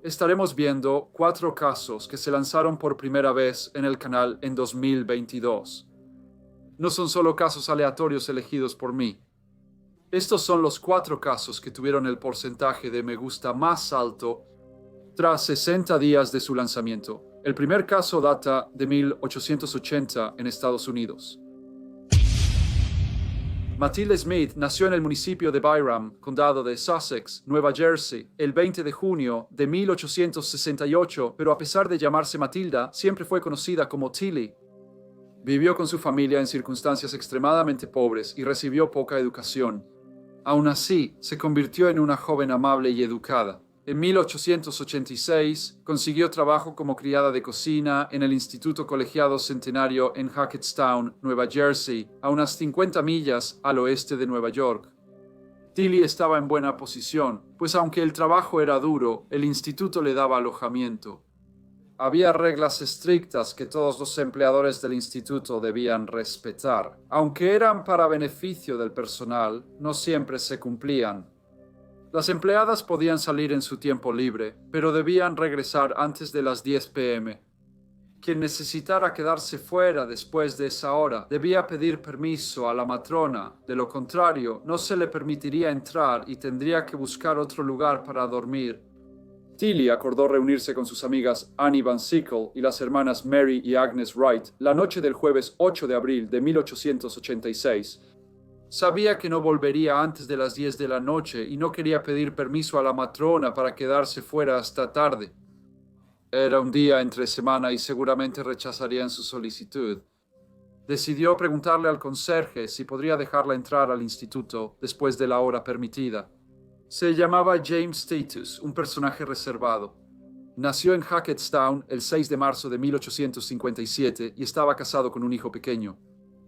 estaremos viendo 4 casos que se lanzaron por primera vez en el canal en 2022. No son solo casos aleatorios elegidos por mí. Estos son los 4 casos que tuvieron el porcentaje de me gusta más alto tras 60 días de su lanzamiento. El primer caso data de 1880 en Estados Unidos. Matilda Smith nació en el municipio de Byram, condado de Sussex, Nueva Jersey, el 20 de junio de 1868, pero a pesar de llamarse Matilda, siempre fue conocida como Tilly. Vivió con su familia en circunstancias extremadamente pobres y recibió poca educación. Aún así, se convirtió en una joven amable y educada. En 1886, consiguió trabajo como criada de cocina en el Instituto Colegiado Centenario en Hackettstown, Nueva Jersey, a unas 50 millas al oeste de Nueva York. Tilly estaba en buena posición, pues aunque el trabajo era duro, el instituto le daba alojamiento. Había reglas estrictas que todos los empleadores del instituto debían respetar. Aunque eran para beneficio del personal, no siempre se cumplían. Las empleadas podían salir en su tiempo libre, pero debían regresar antes de las 10 p.m. Quien necesitara quedarse fuera después de esa hora debía pedir permiso a la matrona. De lo contrario, no se le permitiría entrar y tendría que buscar otro lugar para dormir. Tilly acordó reunirse con sus amigas Annie Van Sickle y las hermanas Mary y Agnes Wright la noche del jueves 8 de abril de 1886. Sabía que no volvería antes de las 10 de la noche y no quería pedir permiso a la matrona para quedarse fuera hasta tarde. Era un día entre semana y seguramente rechazarían su solicitud. Decidió preguntarle al conserje si podría dejarla entrar al instituto después de la hora permitida. Se llamaba James Status, un personaje reservado. Nació en Hackettstown el 6 de marzo de 1857 y estaba casado con un hijo pequeño.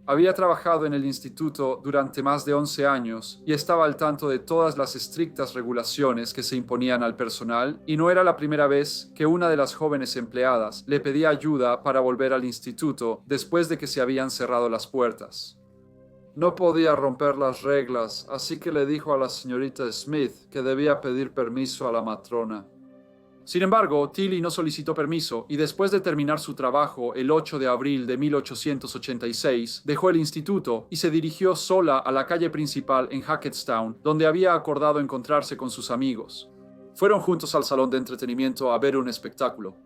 Había trabajado en el instituto durante más de 11 años y estaba al tanto de todas las estrictas regulaciones que se imponían al personal, y no era la primera vez que una de las jóvenes empleadas le pedía ayuda para volver al instituto después de que se habían cerrado las puertas. No podía romper las reglas, así que le dijo a la señorita Smith que debía pedir permiso a la matrona. Sin embargo, Tilly no solicitó permiso y después de terminar su trabajo el 8 de abril de 1886, dejó el instituto y se dirigió sola a la calle principal en Hackettstown, donde había acordado encontrarse con sus amigos. Fueron juntos al salón de entretenimiento a ver un espectáculo.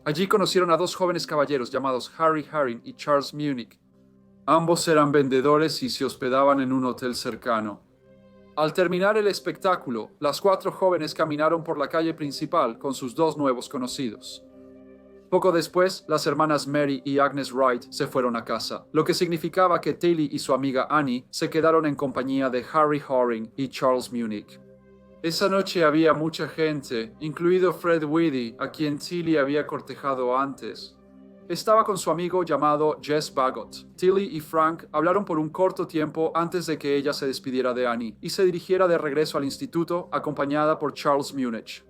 Allí conocieron a 2 jóvenes caballeros llamados Harry Haring y Charles Munich. Ambos eran vendedores y se hospedaban en un hotel cercano. Al terminar el espectáculo, las 4 jóvenes caminaron por la calle principal con sus 2 nuevos conocidos. Poco después, las hermanas Mary y Agnes Wright se fueron a casa, lo que significaba que Tilly y su amiga Annie se quedaron en compañía de Harry Haring y Charles Munich. Esa noche había mucha gente, incluido Fred Whitty, a quien Tilly había cortejado antes. Estaba con su amigo llamado Jess Bagot. Tilly y Frank hablaron por un corto tiempo antes de que ella se despidiera de Annie y se dirigiera de regreso al instituto acompañada por Charles Munich.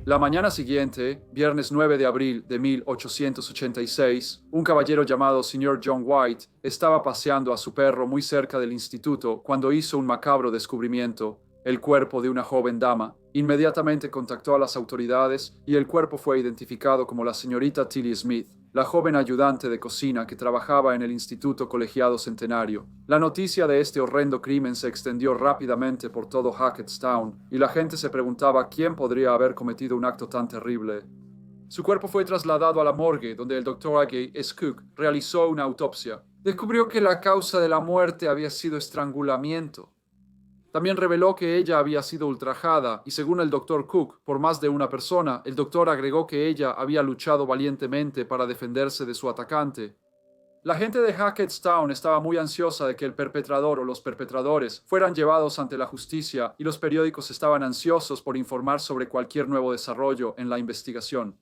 La mañana siguiente, viernes 9 de abril de 1886, un caballero llamado Sr. John White estaba paseando a su perro muy cerca del instituto cuando hizo un macabro descubrimiento: el cuerpo de una joven dama. Inmediatamente contactó a las autoridades y el cuerpo fue identificado como la señorita Tilly Smith, la joven ayudante de cocina que trabajaba en el Instituto Colegiado Centenario. La noticia de este horrendo crimen se extendió rápidamente por todo Hackettstown y la gente se preguntaba quién podría haber cometido un acto tan terrible. Su cuerpo fue trasladado a la morgue, donde el Dr. Agay S. Cook realizó una autopsia. Descubrió que la causa de la muerte había sido estrangulamiento. También reveló que ella había sido ultrajada y, según el Dr. Cook, por más de una persona. El doctor agregó que ella había luchado valientemente para defenderse de su atacante. La gente de Hackettstown estaba muy ansiosa de que el perpetrador o los perpetradores fueran llevados ante la justicia y los periódicos estaban ansiosos por informar sobre cualquier nuevo desarrollo en la investigación.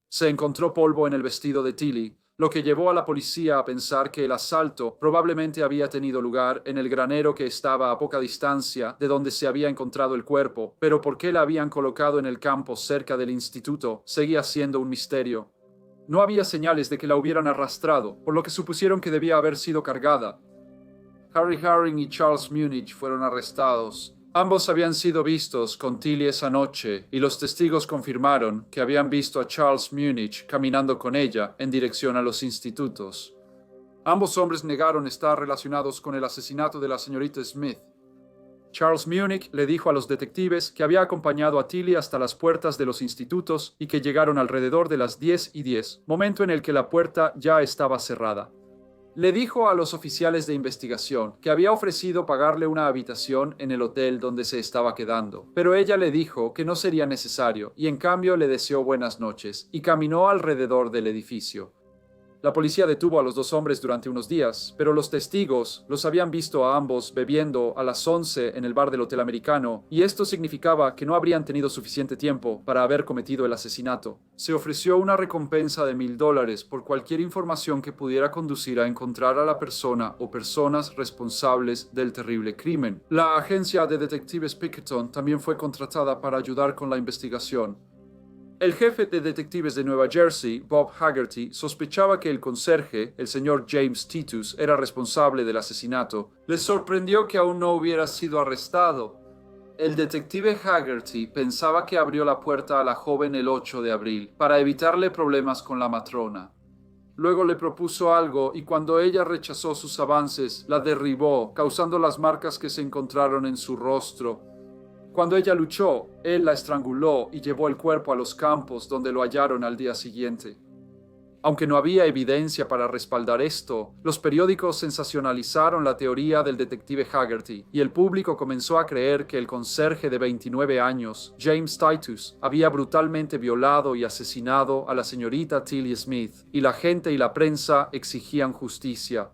Se encontró polvo en el vestido de Tilly, lo que llevó a la policía a pensar que el asalto probablemente había tenido lugar en el granero que estaba a poca distancia de donde se había encontrado el cuerpo, pero por qué la habían colocado en el campo cerca del instituto seguía siendo un misterio. No había señales de que la hubieran arrastrado, por lo que supusieron que debía haber sido cargada. Harry Haring y Charles Munich fueron arrestados. Ambos habían sido vistos con Tilly esa noche y los testigos confirmaron que habían visto a Charles Munich caminando con ella en dirección a los institutos. Ambos hombres negaron estar relacionados con el asesinato de la señorita Smith. Charles Munich le dijo a los detectives que había acompañado a Tilly hasta las puertas de los institutos y que llegaron alrededor de las 10:10, momento en el que la puerta ya estaba cerrada. Le dijo a los oficiales de investigación que había ofrecido pagarle una habitación en el hotel donde se estaba quedando, pero ella le dijo que no sería necesario y en cambio le deseó buenas noches y caminó alrededor del edificio. La policía detuvo a los dos hombres durante unos días, pero los testigos los habían visto a ambos bebiendo a las 11 en el bar del Hotel Americano, y esto significaba que no habrían tenido suficiente tiempo para haber cometido el asesinato. Se ofreció una recompensa de $1,000 por cualquier información que pudiera conducir a encontrar a la persona o personas responsables del terrible crimen. La agencia de detectives Pinkerton también fue contratada para ayudar con la investigación. El jefe de detectives de Nueva Jersey, Bob Haggerty, sospechaba que el conserje, el señor James Titus, era responsable del asesinato. Les sorprendió que aún no hubiera sido arrestado. El detective Haggerty pensaba que abrió la puerta a la joven el 8 de abril para evitarle problemas con la matrona. Luego le propuso algo y cuando ella rechazó sus avances, la derribó, causando las marcas que se encontraron en su rostro. Cuando ella luchó, él la estranguló y llevó el cuerpo a los campos donde lo hallaron al día siguiente. Aunque no había evidencia para respaldar esto, los periódicos sensacionalizaron la teoría del detective Haggerty y el público comenzó a creer que el conserje de 29 años, James Titus, había brutalmente violado y asesinado a la señorita Tilly Smith, y la gente y la prensa exigían justicia.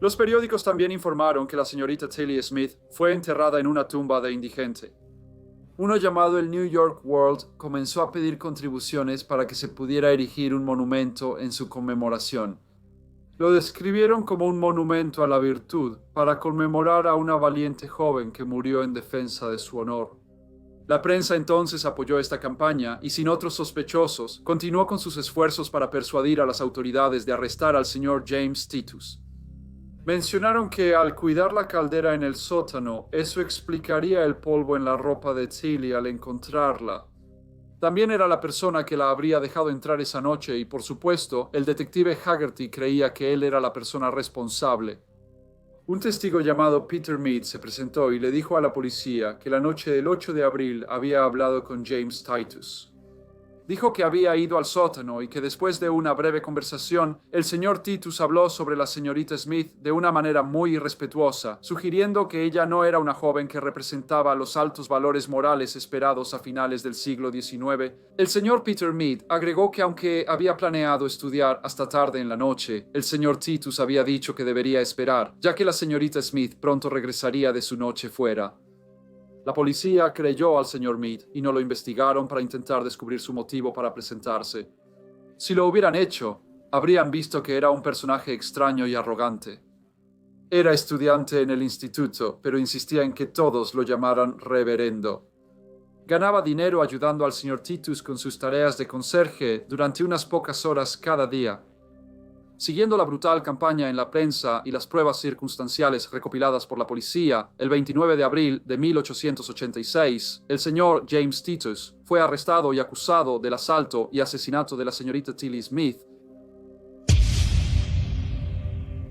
Los periódicos también informaron que la señorita Tilly Smith fue enterrada en una tumba de indigente. Uno llamado el New York World comenzó a pedir contribuciones para que se pudiera erigir un monumento en su conmemoración. Lo describieron como un monumento a la virtud para conmemorar a una valiente joven que murió en defensa de su honor. La prensa entonces apoyó esta campaña y, sin otros sospechosos, continuó con sus esfuerzos para persuadir a las autoridades de arrestar al señor James Titus. Mencionaron que al cuidar la caldera en el sótano, eso explicaría el polvo en la ropa de Tilly al encontrarla. También era la persona que la habría dejado entrar esa noche y, por supuesto, el detective Haggerty creía que él era la persona responsable. Un testigo llamado Peter Mead se presentó y le dijo a la policía que la noche del 8 de abril había hablado con James Titus. Dijo que había ido al sótano y que después de una breve conversación, el señor Titus habló sobre la señorita Smith de una manera muy irrespetuosa, sugiriendo que ella no era una joven que representaba los altos valores morales esperados a finales del siglo XIX. El señor Peter Mead agregó que aunque había planeado estudiar hasta tarde en la noche, el señor Titus había dicho que debería esperar, ya que la señorita Smith pronto regresaría de su noche fuera. La policía creyó al señor Mead y no lo investigaron para intentar descubrir su motivo para presentarse. Si lo hubieran hecho, habrían visto que era un personaje extraño y arrogante. Era estudiante en el instituto, pero insistía en que todos lo llamaran reverendo. Ganaba dinero ayudando al señor Titus con sus tareas de conserje durante unas pocas horas cada día. Siguiendo la brutal campaña en la prensa y las pruebas circunstanciales recopiladas por la policía, el 29 de abril de 1886, el señor James Titus fue arrestado y acusado del asalto y asesinato de la señorita Tilly Smith.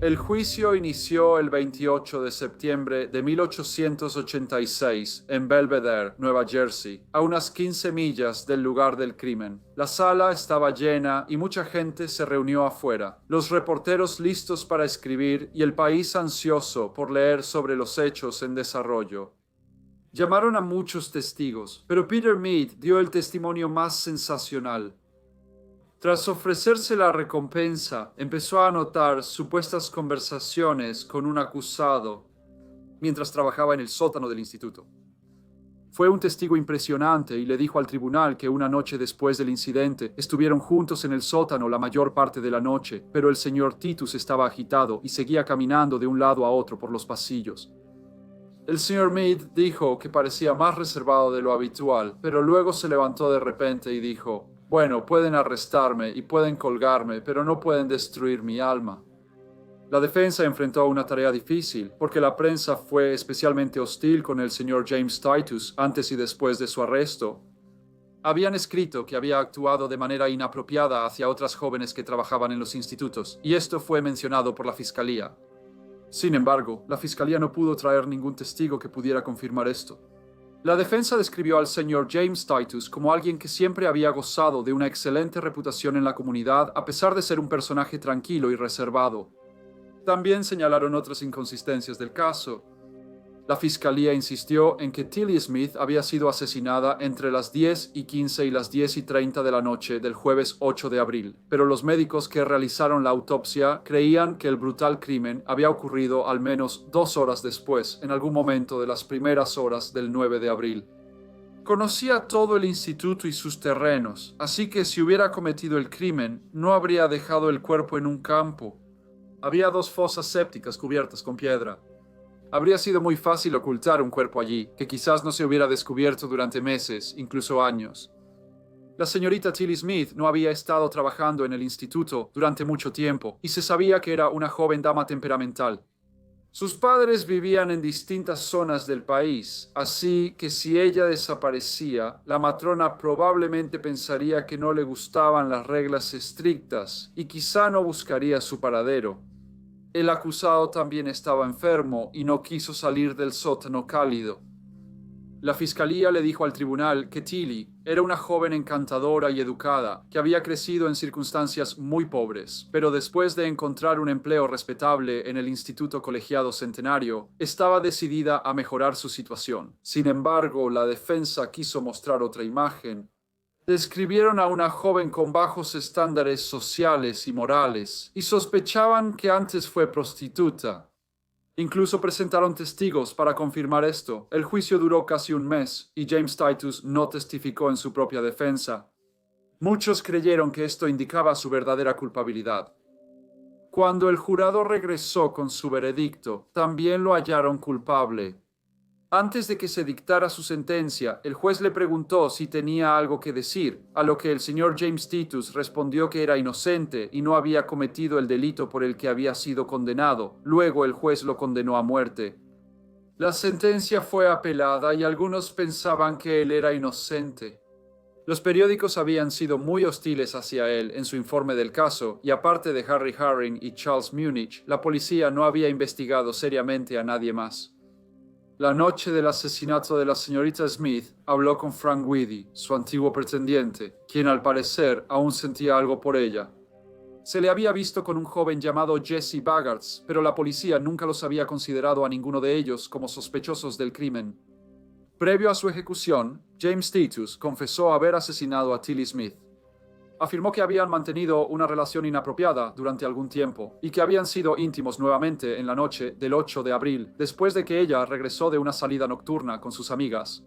El juicio inició el 28 de septiembre de 1886 en Belvedere, Nueva Jersey, a unas 15 millas del lugar del crimen. La sala estaba llena y mucha gente se reunió afuera, los reporteros listos para escribir y el país ansioso por leer sobre los hechos en desarrollo. Llamaron a muchos testigos, pero Peter Mead dio el testimonio más sensacional. Tras ofrecerse la recompensa, empezó a anotar supuestas conversaciones con un acusado mientras trabajaba en el sótano del instituto. Fue un testigo impresionante y le dijo al tribunal que una noche después del incidente estuvieron juntos en el sótano la mayor parte de la noche, pero el señor Titus estaba agitado y seguía caminando de un lado a otro por los pasillos. El señor Mead dijo que parecía más reservado de lo habitual, pero luego se levantó de repente y dijo: «Bueno, pueden arrestarme y pueden colgarme, pero no pueden destruir mi alma». La defensa enfrentó una tarea difícil, porque la prensa fue especialmente hostil con el señor James Titus antes y después de su arresto. Habían escrito que había actuado de manera inapropiada hacia otras jóvenes que trabajaban en los institutos, y esto fue mencionado por la fiscalía. Sin embargo, la fiscalía no pudo traer ningún testigo que pudiera confirmar esto. La defensa describió al señor James Titus como alguien que siempre había gozado de una excelente reputación en la comunidad a pesar de ser un personaje tranquilo y reservado. También señalaron otras inconsistencias del caso. La fiscalía insistió en que Tilly Smith había sido asesinada entre las 10:15 y las 10:30 de la noche del jueves 8 de abril, pero los médicos que realizaron la autopsia creían que el brutal crimen había ocurrido al menos 2 horas después, en algún momento de las primeras horas del 9 de abril. Conocía todo el instituto y sus terrenos, así que si hubiera cometido el crimen, no habría dejado el cuerpo en un campo. Había 2 fosas sépticas cubiertas con piedra. Habría sido muy fácil ocultar un cuerpo allí, que quizás no se hubiera descubierto durante meses, incluso años. La señorita Tilly Smith no había estado trabajando en el instituto durante mucho tiempo, y se sabía que era una joven dama temperamental. Sus padres vivían en distintas zonas del país, así que si ella desaparecía, la matrona probablemente pensaría que no le gustaban las reglas estrictas y quizá no buscaría su paradero. El acusado también estaba enfermo y no quiso salir del sótano cálido. La fiscalía le dijo al tribunal que Tilly era una joven encantadora y educada, que había crecido en circunstancias muy pobres, pero después de encontrar un empleo respetable en el Instituto Colegiado Centenario, estaba decidida a mejorar su situación. Sin embargo, la defensa quiso mostrar otra imagen. Describieron a una joven con bajos estándares sociales y morales, y sospechaban que antes fue prostituta. Incluso presentaron testigos para confirmar esto. El juicio duró casi un mes, y James Titus no testificó en su propia defensa. Muchos creyeron que esto indicaba su verdadera culpabilidad. Cuando el jurado regresó con su veredicto, también lo hallaron culpable. Antes de que se dictara su sentencia, el juez le preguntó si tenía algo que decir, a lo que el señor James Titus respondió que era inocente y no había cometido el delito por el que había sido condenado. Luego el juez lo condenó a muerte. La sentencia fue apelada y algunos pensaban que él era inocente. Los periódicos habían sido muy hostiles hacia él en su informe del caso, y aparte de Harry Harring y Charles Munich, la policía no había investigado seriamente a nadie más. La noche del asesinato de la señorita Smith, habló con Frank Whiddy, su antiguo pretendiente, quien al parecer aún sentía algo por ella. Se le había visto con un joven llamado Jesse Baggarts, pero la policía nunca los había considerado a ninguno de ellos como sospechosos del crimen. Previo a su ejecución, James Titus confesó haber asesinado a Tilly Smith. Afirmó que habían mantenido una relación inapropiada durante algún tiempo y que habían sido íntimos nuevamente en la noche del 8 de abril, después de que ella regresó de una salida nocturna con sus amigas.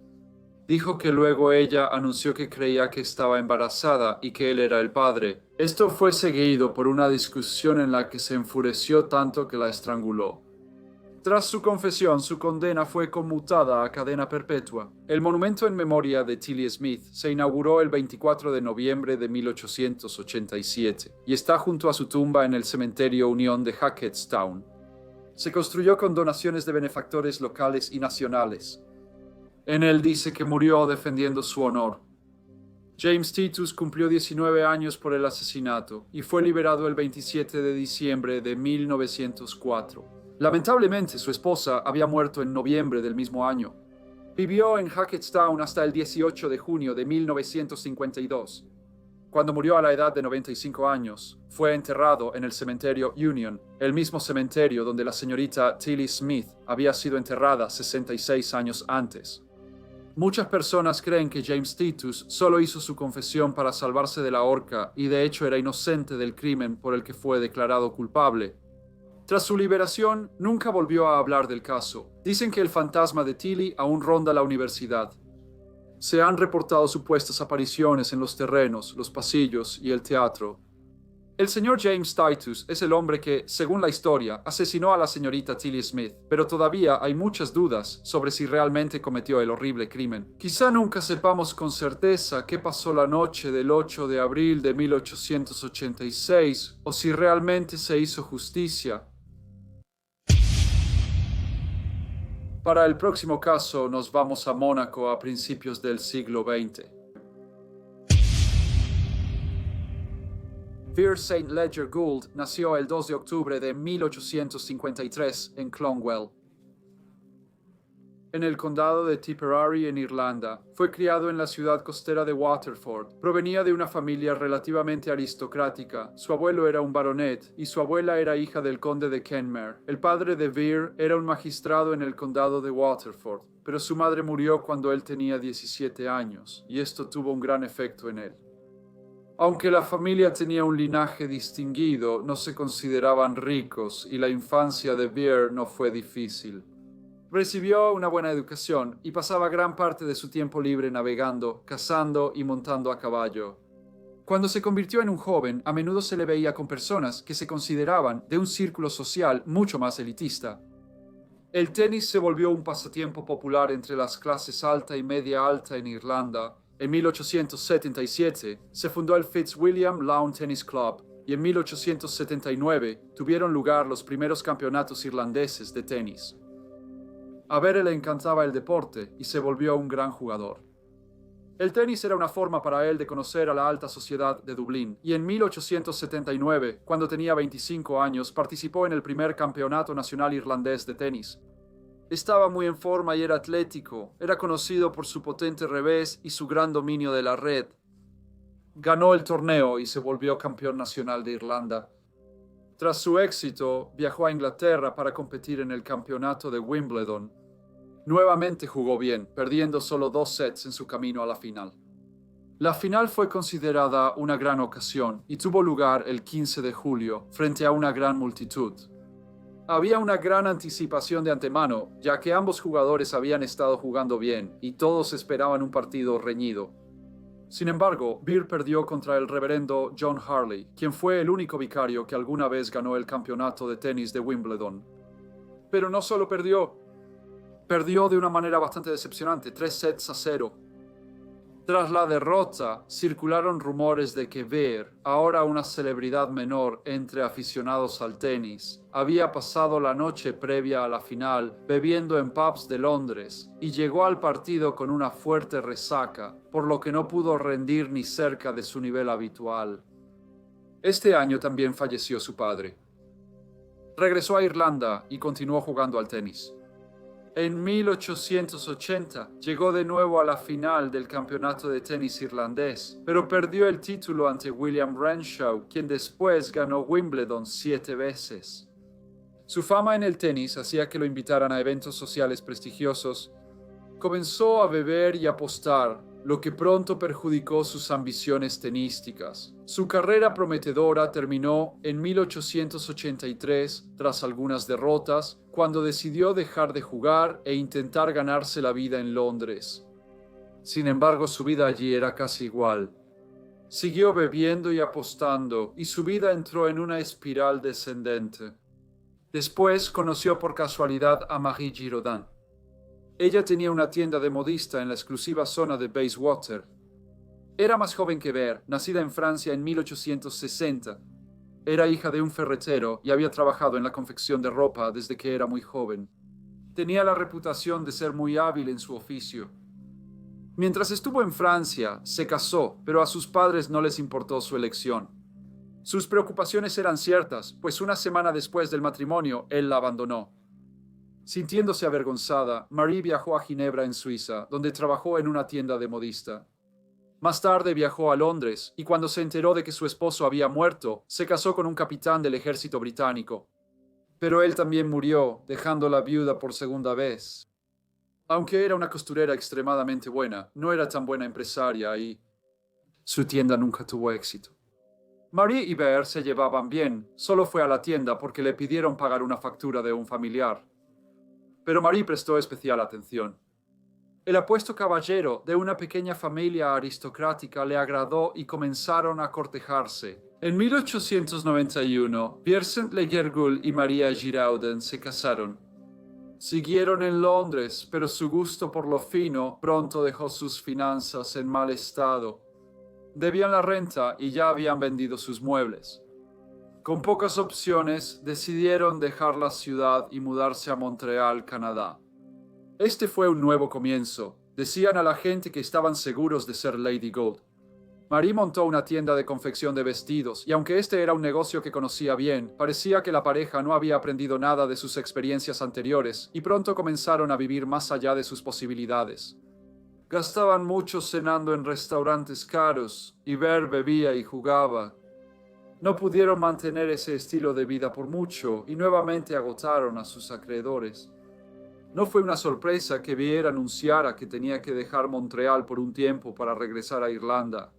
Dijo que luego ella anunció que creía que estaba embarazada y que él era el padre. Esto fue seguido por una discusión en la que se enfureció tanto que la estranguló. Tras su confesión, su condena fue conmutada a cadena perpetua. El monumento en memoria de Tilly Smith se inauguró el 24 de noviembre de 1887 y está junto a su tumba en el cementerio Unión de Hackettstown. Se construyó con donaciones de benefactores locales y nacionales. En él dice que murió defendiendo su honor. James Titus cumplió 19 años por el asesinato y fue liberado el 27 de diciembre de 1904. Lamentablemente, su esposa había muerto en noviembre del mismo año. Vivió en Hackettstown hasta el 18 de junio de 1952. Cuando murió a la edad de 95 años, fue enterrado en el cementerio Union, el mismo cementerio donde la señorita Tilly Smith había sido enterrada 66 años antes. Muchas personas creen que James Titus solo hizo su confesión para salvarse de la horca y de hecho era inocente del crimen por el que fue declarado culpable. Tras su liberación, nunca volvió a hablar del caso. Dicen que el fantasma de Tilly aún ronda la universidad. Se han reportado supuestas apariciones en los terrenos, los pasillos y el teatro. El señor James Titus es el hombre que, según la historia, asesinó a la señorita Tilly Smith, pero todavía hay muchas dudas sobre si realmente cometió el horrible crimen. Quizá nunca sepamos con certeza qué pasó la noche del 8 de abril de 1886 o si realmente se hizo justicia. Para el próximo caso nos vamos a Mónaco a principios del siglo XX. Vere St. Leger Gould nació el 2 de octubre de 1853 en Clonwell, en el condado de Tipperary, en Irlanda. Fue criado en la ciudad costera de Waterford. Provenía de una familia relativamente aristocrática. Su abuelo era un baronet y su abuela era hija del conde de Kenmare. El padre de Vere era un magistrado en el condado de Waterford, pero su madre murió cuando él tenía 17 años, y esto tuvo un gran efecto en él. Aunque la familia tenía un linaje distinguido, no se consideraban ricos y la infancia de Vere no fue difícil. Recibió una buena educación y pasaba gran parte de su tiempo libre navegando, cazando y montando a caballo. Cuando se convirtió en un joven, a menudo se le veía con personas que se consideraban de un círculo social mucho más elitista. El tenis se volvió un pasatiempo popular entre las clases alta y media alta en Irlanda. En 1877 se fundó el Fitzwilliam Lawn Tennis Club y en 1879 tuvieron lugar los primeros campeonatos irlandeses de tenis. A Vere le encantaba el deporte y se volvió un gran jugador. El tenis era una forma para él de conocer a la alta sociedad de Dublín, y en 1879, cuando tenía 25 años, participó en el primer campeonato nacional irlandés de tenis. Estaba muy en forma y era atlético. Era conocido por su potente revés y su gran dominio de la red. Ganó el torneo y se volvió campeón nacional de Irlanda. Tras su éxito, viajó a Inglaterra para competir en el campeonato de Wimbledon. Nuevamente jugó bien, perdiendo solo 2 sets en su camino a la final. La final fue considerada una gran ocasión y tuvo lugar el 15 de julio, frente a una gran multitud. Había una gran anticipación de antemano, ya que ambos jugadores habían estado jugando bien y todos esperaban un partido reñido. Sin embargo, Vere perdió contra el reverendo John Harley, quien fue el único vicario que alguna vez ganó el campeonato de tenis de Wimbledon. Pero no solo perdió de una manera bastante decepcionante, 3-0. Tras la derrota, circularon rumores de que Vere, ahora una celebridad menor entre aficionados al tenis, había pasado la noche previa a la final bebiendo en pubs de Londres y llegó al partido con una fuerte resaca, por lo que no pudo rendir ni cerca de su nivel habitual. Este año también falleció su padre. Regresó a Irlanda y continuó jugando al tenis. En 1880 llegó de nuevo a la final del campeonato de tenis irlandés, pero perdió el título ante William Renshaw, quien después ganó Wimbledon 7 veces. Su fama en el tenis hacía que lo invitaran a eventos sociales prestigiosos. Comenzó a beber y apostar, lo que pronto perjudicó sus ambiciones tenísticas. Su carrera prometedora terminó en 1883 tras algunas derrotas, cuando decidió dejar de jugar e intentar ganarse la vida en Londres. Sin embargo, su vida allí era casi igual. Siguió bebiendo y apostando, y su vida entró en una espiral descendente. Después conoció por casualidad a Marie Giraudin. Ella tenía una tienda de modista en la exclusiva zona de Bayswater. Era más joven que Vere, nacida en Francia en 1860. Era hija de un ferretero y había trabajado en la confección de ropa desde que era muy joven. Tenía la reputación de ser muy hábil en su oficio. Mientras estuvo en Francia, se casó, pero a sus padres no les importó su elección. Sus preocupaciones eran ciertas, pues una semana después del matrimonio, él la abandonó. Sintiéndose avergonzada, Marie viajó a Ginebra, en Suiza, donde trabajó en una tienda de modista. Más tarde viajó a Londres y cuando se enteró de que su esposo había muerto, se casó con un capitán del ejército británico. Pero él también murió, dejándola viuda por segunda vez. Aunque era una costurera extremadamente buena, no era tan buena empresaria y su tienda nunca tuvo éxito. Marie y Vere se llevaban bien, solo fue a la tienda porque le pidieron pagar una factura de un familiar. Pero Marie prestó especial atención. El apuesto caballero de una pequeña familia aristocrática le agradó y comenzaron a cortejarse. En 1891, Vere St. Leger Gould y Maria Giraudin se casaron. Siguieron en Londres, pero su gusto por lo fino pronto dejó sus finanzas en mal estado. Debían la renta y ya habían vendido sus muebles. Con pocas opciones, decidieron dejar la ciudad y mudarse a Montreal, Canadá. Este fue un nuevo comienzo. Decían a la gente que estaban seguros de ser Lady Gold. Marie montó una tienda de confección de vestidos, y aunque este era un negocio que conocía bien, parecía que la pareja no había aprendido nada de sus experiencias anteriores, y pronto comenzaron a vivir más allá de sus posibilidades. Gastaban mucho cenando en restaurantes caros, y Ver bebía y jugaba. No pudieron mantener ese estilo de vida por mucho, y nuevamente agotaron a sus acreedores. No fue una sorpresa que Ver anunciara que tenía que dejar Montreal por un tiempo para regresar a Irlanda.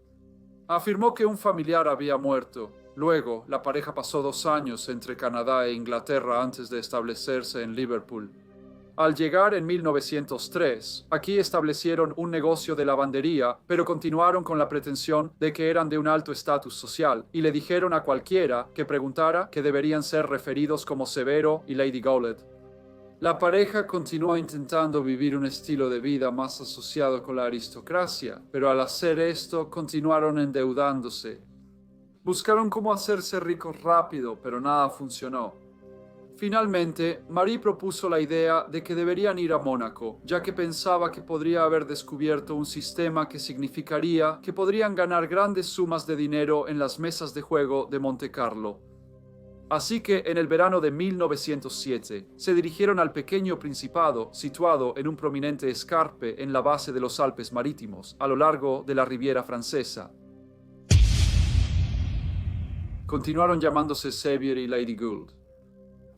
Afirmó que un familiar había muerto. Luego, la pareja pasó 2 años entre Canadá e Inglaterra antes de establecerse en Liverpool. Al llegar en 1903, aquí establecieron un negocio de lavandería, pero continuaron con la pretensión de que eran de un alto estatus social, y le dijeron a cualquiera que preguntara que deberían ser referidos como Severo y Lady Gowlet. La pareja continuó intentando vivir un estilo de vida más asociado con la aristocracia, pero al hacer esto continuaron endeudándose. Buscaron cómo hacerse ricos rápido, pero nada funcionó. Finalmente, Marie propuso la idea de que deberían ir a Mónaco, ya que pensaba que podría haber descubierto un sistema que significaría que podrían ganar grandes sumas de dinero en las mesas de juego de Monte Carlo. Así que en el verano de 1907 se dirigieron al pequeño principado situado en un prominente escarpe en la base de los Alpes marítimos, a lo largo de la Riviera Francesa. Continuaron llamándose Xavier y Lady Gould.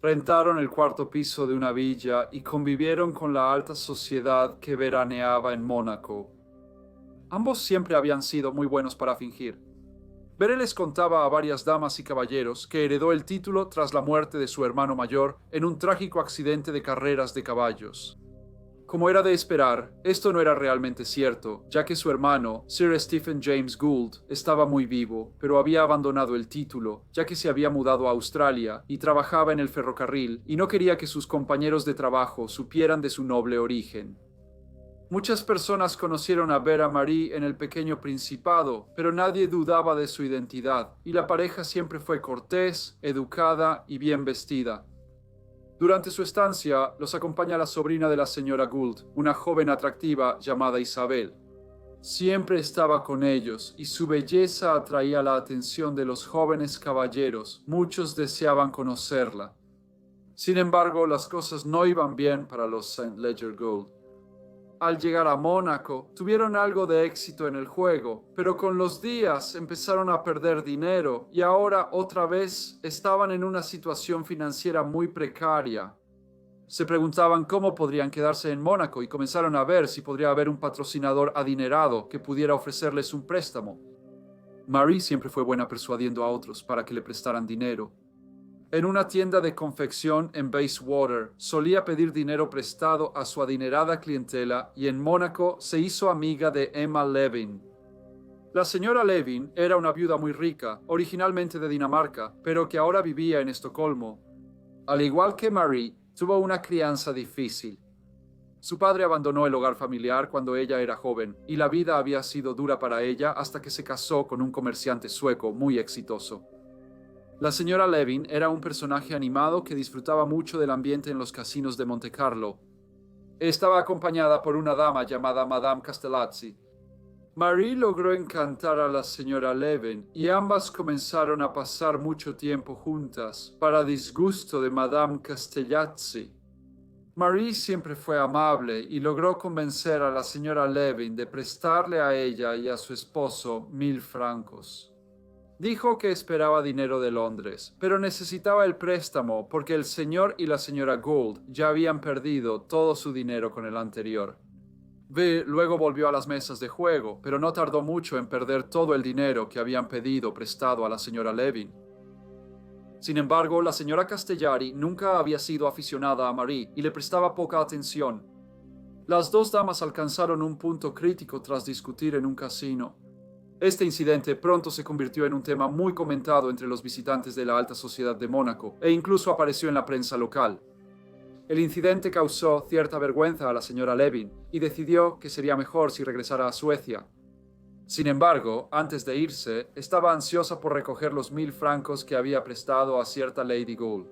Rentaron el 4º piso de una villa y convivieron con la alta sociedad que veraneaba en Mónaco. Ambos siempre habían sido muy buenos para fingir. Ver les contaba a varias damas y caballeros que heredó el título tras la muerte de su hermano mayor en un trágico accidente de carreras de caballos. Como era de esperar, esto no era realmente cierto, ya que su hermano, Sir Stephen James Gould, estaba muy vivo, pero había abandonado el título, ya que se había mudado a Australia y trabajaba en el ferrocarril y no quería que sus compañeros de trabajo supieran de su noble origen. Muchas personas conocieron a Vera Marie en el pequeño principado, pero nadie dudaba de su identidad, y la pareja siempre fue cortés, educada y bien vestida. Durante su estancia, los acompaña la sobrina de la señora Gould, una joven atractiva llamada Isabel. Siempre estaba con ellos, y su belleza atraía la atención de los jóvenes caballeros. Muchos deseaban conocerla. Sin embargo, las cosas no iban bien para los St. Leger Gould. Al llegar a Mónaco, tuvieron algo de éxito en el juego, pero con los días empezaron a perder dinero y ahora otra vez estaban en una situación financiera muy precaria. Se preguntaban cómo podrían quedarse en Mónaco y comenzaron a ver si podría haber un patrocinador adinerado que pudiera ofrecerles un préstamo. Marie siempre fue buena persuadiendo a otros para que le prestaran dinero. En una tienda de confección en Bayswater, solía pedir dinero prestado a su adinerada clientela y en Mónaco se hizo amiga de Emma Levin. La señora Levin era una viuda muy rica, originalmente de Dinamarca, pero que ahora vivía en Estocolmo. Al igual que Marie, tuvo una crianza difícil. Su padre abandonó el hogar familiar cuando ella era joven, y la vida había sido dura para ella hasta que se casó con un comerciante sueco muy exitoso. La señora Levin era un personaje animado que disfrutaba mucho del ambiente en los casinos de Monte Carlo. Estaba acompañada por una dama llamada Madame Castellazzi. Marie logró encantar a la señora Levin y ambas comenzaron a pasar mucho tiempo juntas, para disgusto de Madame Castellazzi. Marie siempre fue amable y logró convencer a la señora Levin de prestarle a ella y a su esposo 1,000 francos. Dijo que esperaba dinero de Londres, pero necesitaba el préstamo porque el señor y la señora Gould ya habían perdido todo su dinero con el anterior. V luego volvió a las mesas de juego, pero no tardó mucho en perder todo el dinero que habían pedido prestado a la señora Levin. Sin embargo, la señora Castellari nunca había sido aficionada a Marie y le prestaba poca atención. Las dos damas alcanzaron un punto crítico tras discutir en un casino. Este incidente pronto se convirtió en un tema muy comentado entre los visitantes de la alta sociedad de Mónaco e incluso apareció en la prensa local. El incidente causó cierta vergüenza a la señora Levin y decidió que sería mejor si regresara a Suecia. Sin embargo, antes de irse, estaba ansiosa por recoger los 1,000 francos que había prestado a cierta Lady Gould.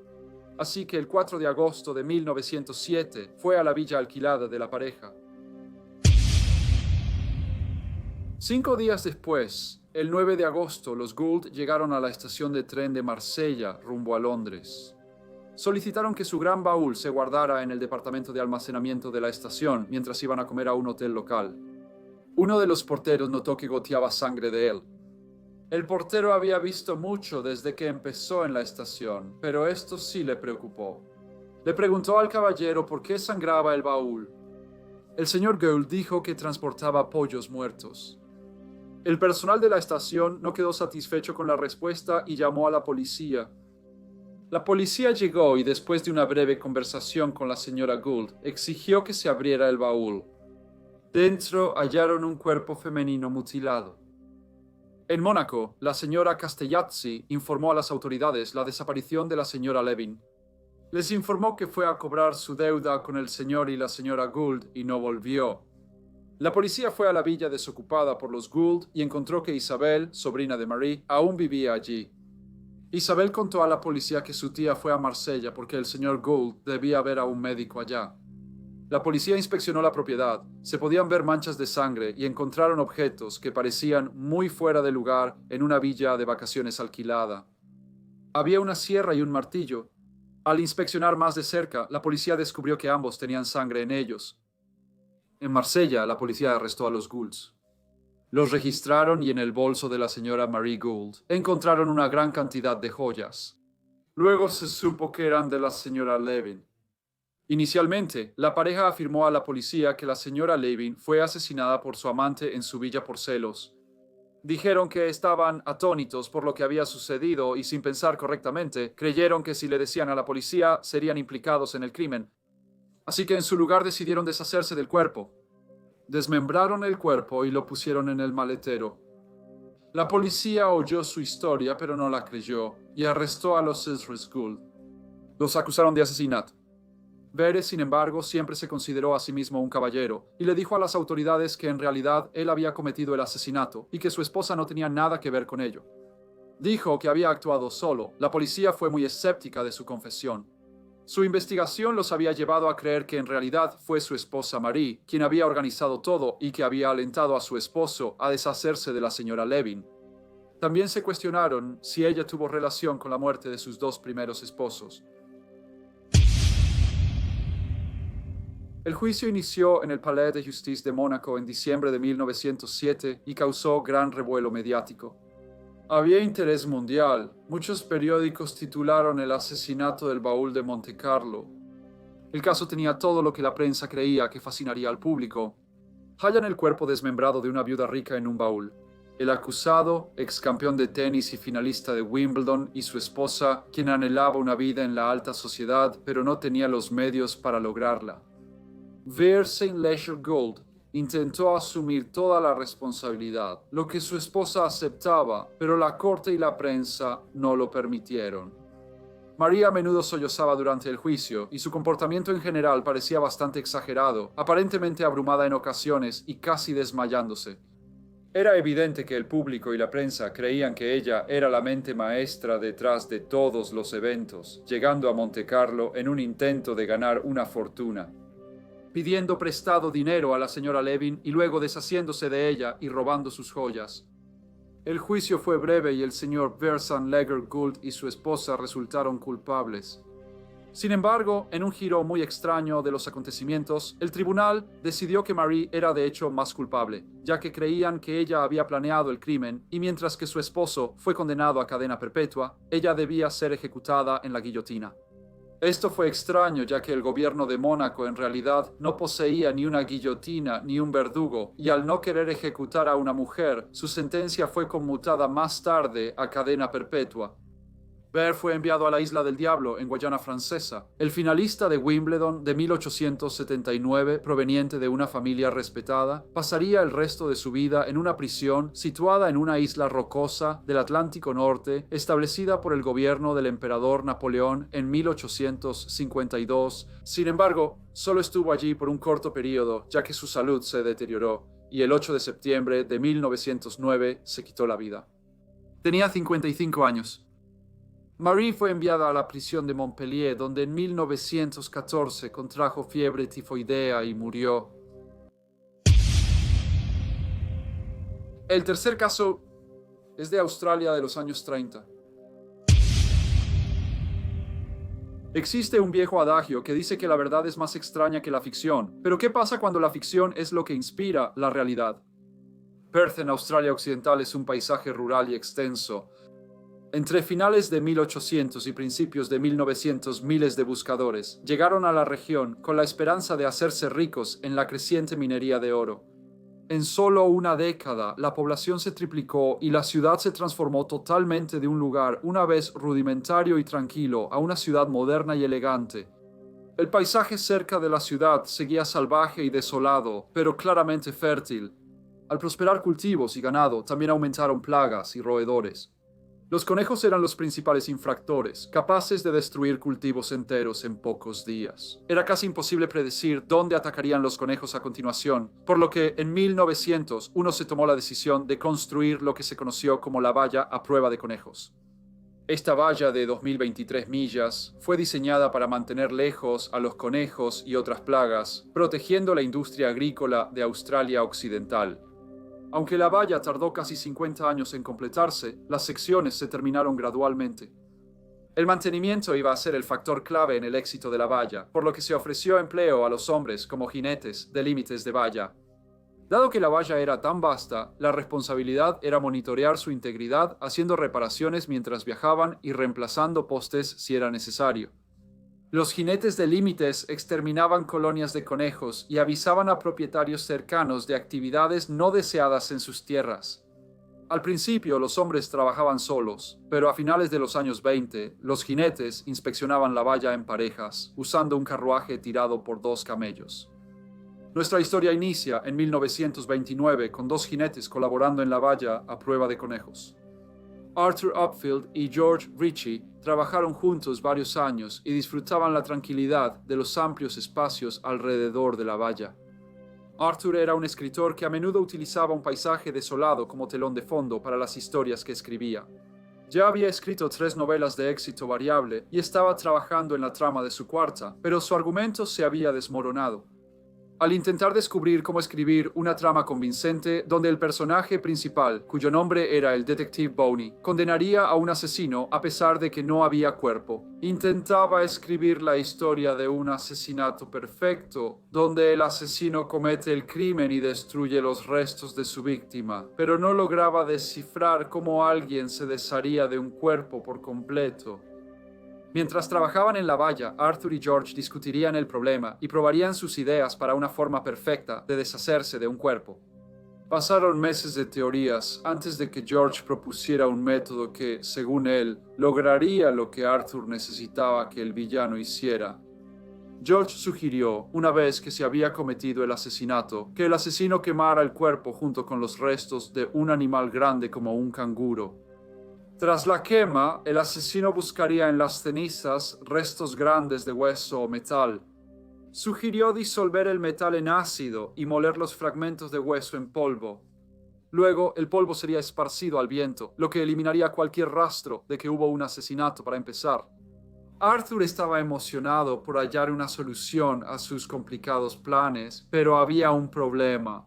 así que el 4 de agosto de 1907 fue a la villa alquilada de la pareja. 5 días después, el 9 de agosto, los Gould llegaron a la estación de tren de Marsella, rumbo a Londres. Solicitaron que su gran baúl se guardara en el departamento de almacenamiento de la estación mientras iban a comer a un hotel local. Uno de los porteros notó que goteaba sangre de él. El portero había visto mucho desde que empezó en la estación, pero esto sí le preocupó. Le preguntó al caballero por qué sangraba el baúl. El señor Gould dijo que transportaba pollos muertos. El personal de la estación no quedó satisfecho con la respuesta y llamó a la policía. La policía llegó y después de una breve conversación con la señora Gould, exigió que se abriera el baúl. Dentro hallaron un cuerpo femenino mutilado. En Mónaco, la señora Castellazzi informó a las autoridades la desaparición de la señora Levin. Les informó que fue a cobrar su deuda con el señor y la señora Gould y no volvió. La policía fue a la villa desocupada por los Gould y encontró que Isabel, sobrina de Marie, aún vivía allí. Isabel contó a la policía que su tía fue a Marsella porque el señor Gould debía ver a un médico allá. La policía inspeccionó la propiedad, se podían ver manchas de sangre y encontraron objetos que parecían muy fuera de lugar en una villa de vacaciones alquilada. Había una sierra y un martillo. Al inspeccionar más de cerca, la policía descubrió que ambos tenían sangre en ellos. En Marsella, la policía arrestó a los Goulds. Los registraron y en el bolso de la señora Marie Gould encontraron una gran cantidad de joyas. Luego se supo que eran de la señora Levin. Inicialmente, la pareja afirmó a la policía que la señora Levin fue asesinada por su amante en su villa por celos. Dijeron que estaban atónitos por lo que había sucedido y sin pensar correctamente, creyeron que si le decían a la policía serían implicados en el crimen. Así que en su lugar decidieron deshacerse del cuerpo. Desmembraron el cuerpo y lo pusieron en el maletero. La policía oyó su historia pero no la creyó y arrestó a los Cecils Gould. Los acusaron de asesinato. Vere, sin embargo, siempre se consideró a sí mismo un caballero y le dijo a las autoridades que en realidad él había cometido el asesinato y que su esposa no tenía nada que ver con ello. Dijo que había actuado solo. La policía fue muy escéptica de su confesión. Su investigación los había llevado a creer que en realidad fue su esposa Marie quien había organizado todo y que había alentado a su esposo a deshacerse de la señora Levin. También se cuestionaron si ella tuvo relación con la muerte de sus dos primeros esposos. El juicio inició en el Palais de Justice de Mónaco en diciembre de 1907 y causó gran revuelo mediático. Había interés mundial. Muchos periódicos titularon el asesinato del baúl de Montecarlo. El caso tenía todo lo que la prensa creía que fascinaría al público. Hallan el cuerpo desmembrado de una viuda rica en un baúl. El acusado, ex campeón de tenis y finalista de Wimbledon, y su esposa, quien anhelaba una vida en la alta sociedad, pero no tenía los medios para lograrla. Vere St. Leger Gould intentó asumir toda la responsabilidad, lo que su esposa aceptaba, pero la corte y la prensa no lo permitieron. María a menudo sollozaba durante el juicio y su comportamiento en general parecía bastante exagerado, aparentemente abrumada en ocasiones y casi desmayándose. Era evidente que el público y la prensa creían que ella era la mente maestra detrás de todos los eventos, llegando a Montecarlo en un intento de ganar una fortuna, pidiendo prestado dinero a la señora Levin y luego deshaciéndose de ella y robando sus joyas. El juicio fue breve y el señor Vere St. Leger Gould y su esposa resultaron culpables. Sin embargo, en un giro muy extraño de los acontecimientos, el tribunal decidió que Marie era de hecho más culpable, ya que creían que ella había planeado el crimen y mientras que su esposo fue condenado a cadena perpetua, ella debía ser ejecutada en la guillotina. Esto fue extraño ya que el gobierno de Mónaco en realidad no poseía ni una guillotina ni un verdugo y al no querer ejecutar a una mujer, su sentencia fue conmutada más tarde a cadena perpetua. Vere fue enviado a la Isla del Diablo, en Guayana Francesa. El finalista de Wimbledon de 1879, proveniente de una familia respetada, pasaría el resto de su vida en una prisión situada en una isla rocosa del Atlántico Norte, establecida por el gobierno del emperador Napoleón en 1852. Sin embargo, solo estuvo allí por un corto periodo, ya que su salud se deterioró, y el 8 de septiembre de 1909 se quitó la vida. Tenía 55 años. Marie fue enviada a la prisión de Montpellier, donde en 1914 contrajo fiebre tifoidea y murió. El tercer caso es de Australia de los años 30. Existe un viejo adagio que dice que la verdad es más extraña que la ficción, pero ¿qué pasa cuando la ficción es lo que inspira la realidad? Perth, en Australia Occidental, es un paisaje rural y extenso. Entre finales de 1800 y principios de 1900, miles de buscadores llegaron a la región con la esperanza de hacerse ricos en la creciente minería de oro. En solo una década, la población se triplicó y la ciudad se transformó totalmente de un lugar una vez rudimentario y tranquilo a una ciudad moderna y elegante. El paisaje cerca de la ciudad seguía salvaje y desolado, pero claramente fértil. Al prosperar cultivos y ganado, también aumentaron plagas y roedores. Los conejos eran los principales infractores, capaces de destruir cultivos enteros en pocos días. Era casi imposible predecir dónde atacarían los conejos a continuación, por lo que en 1900 se tomó la decisión de construir lo que se conoció como la valla a prueba de conejos. Esta valla de 2023 millas fue diseñada para mantener lejos a los conejos y otras plagas, protegiendo la industria agrícola de Australia Occidental. Aunque la valla tardó casi 50 años en completarse, las secciones se terminaron gradualmente. El mantenimiento iba a ser el factor clave en el éxito de la valla, por lo que se ofreció empleo a los hombres como jinetes de límites de valla. Dado que la valla era tan vasta, la responsabilidad era monitorear su integridad haciendo reparaciones mientras viajaban y reemplazando postes si era necesario. Los jinetes de límites exterminaban colonias de conejos y avisaban a propietarios cercanos de actividades no deseadas en sus tierras. Al principio los hombres trabajaban solos, pero a finales de los años 20, los jinetes inspeccionaban la valla en parejas, usando un carruaje tirado por 2 camellos. Nuestra historia inicia en 1929 con 2 jinetes colaborando en la valla a prueba de conejos. Arthur Upfield y George Ritchie trabajaron juntos varios años y disfrutaban la tranquilidad de los amplios espacios alrededor de la valla. Arthur era un escritor que a menudo utilizaba un paisaje desolado como telón de fondo para las historias que escribía. Ya había escrito 3 novelas de éxito variable y estaba trabajando en la trama de su cuarta, pero su argumento se había desmoronado. Al intentar descubrir cómo escribir una trama convincente donde el personaje principal, cuyo nombre era el detective Boney, condenaría a un asesino a pesar de que no había cuerpo, intentaba escribir la historia de un asesinato perfecto, donde el asesino comete el crimen y destruye los restos de su víctima, pero no lograba descifrar cómo alguien se desharía de un cuerpo por completo. Mientras trabajaban en la valla, Arthur y George discutirían el problema y probarían sus ideas para una forma perfecta de deshacerse de un cuerpo. Pasaron meses de teorías antes de que George propusiera un método que, según él, lograría lo que Arthur necesitaba que el villano hiciera. George sugirió, una vez que se había cometido el asesinato, que el asesino quemara el cuerpo junto con los restos de un animal grande como un canguro. Tras la quema, el asesino buscaría en las cenizas restos grandes de hueso o metal. Sugirió disolver el metal en ácido y moler los fragmentos de hueso en polvo. Luego, el polvo sería esparcido al viento, lo que eliminaría cualquier rastro de que hubo un asesinato para empezar. Arthur estaba emocionado por hallar una solución a sus complicados planes, pero había un problema.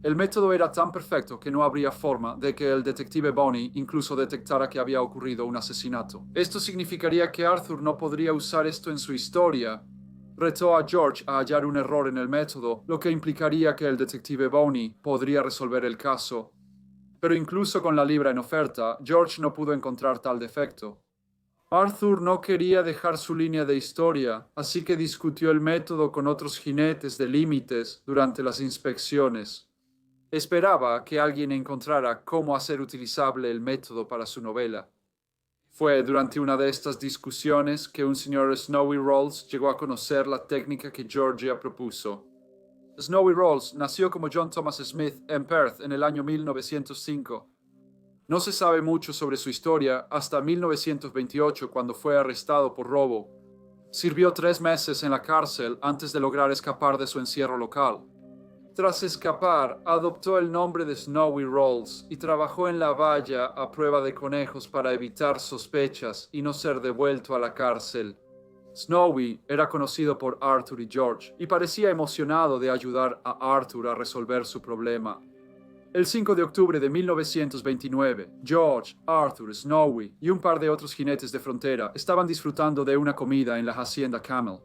El método era tan perfecto que no habría forma de que el detective Boney incluso detectara que había ocurrido un asesinato. Esto significaría que Arthur no podría usar esto en su historia. Retó a George a hallar un error en el método, lo que implicaría que el detective Boney podría resolver el caso. Pero incluso con la libra en oferta, George no pudo encontrar tal defecto. Arthur no quería dejar su línea de historia, así que discutió el método con otros jinetes de límites durante las inspecciones. Esperaba que alguien encontrara cómo hacer utilizable el método para su novela. Fue durante una de estas discusiones que un señor Snowy Rolls llegó a conocer la técnica que Georgia propuso. Snowy Rolls nació como John Thomas Smith en Perth en el año 1905. No se sabe mucho sobre su historia hasta 1928, cuando fue arrestado por robo. Sirvió 3 meses en la cárcel antes de lograr escapar de su encierro local. Tras escapar, adoptó el nombre de Snowy Rolls y trabajó en la valla a prueba de conejos para evitar sospechas y no ser devuelto a la cárcel. Snowy era conocido por Arthur y George y parecía emocionado de ayudar a Arthur a resolver su problema. El 5 de octubre de 1929, George, Arthur, Snowy y un par de otros jinetes de frontera estaban disfrutando de una comida en la hacienda Camel.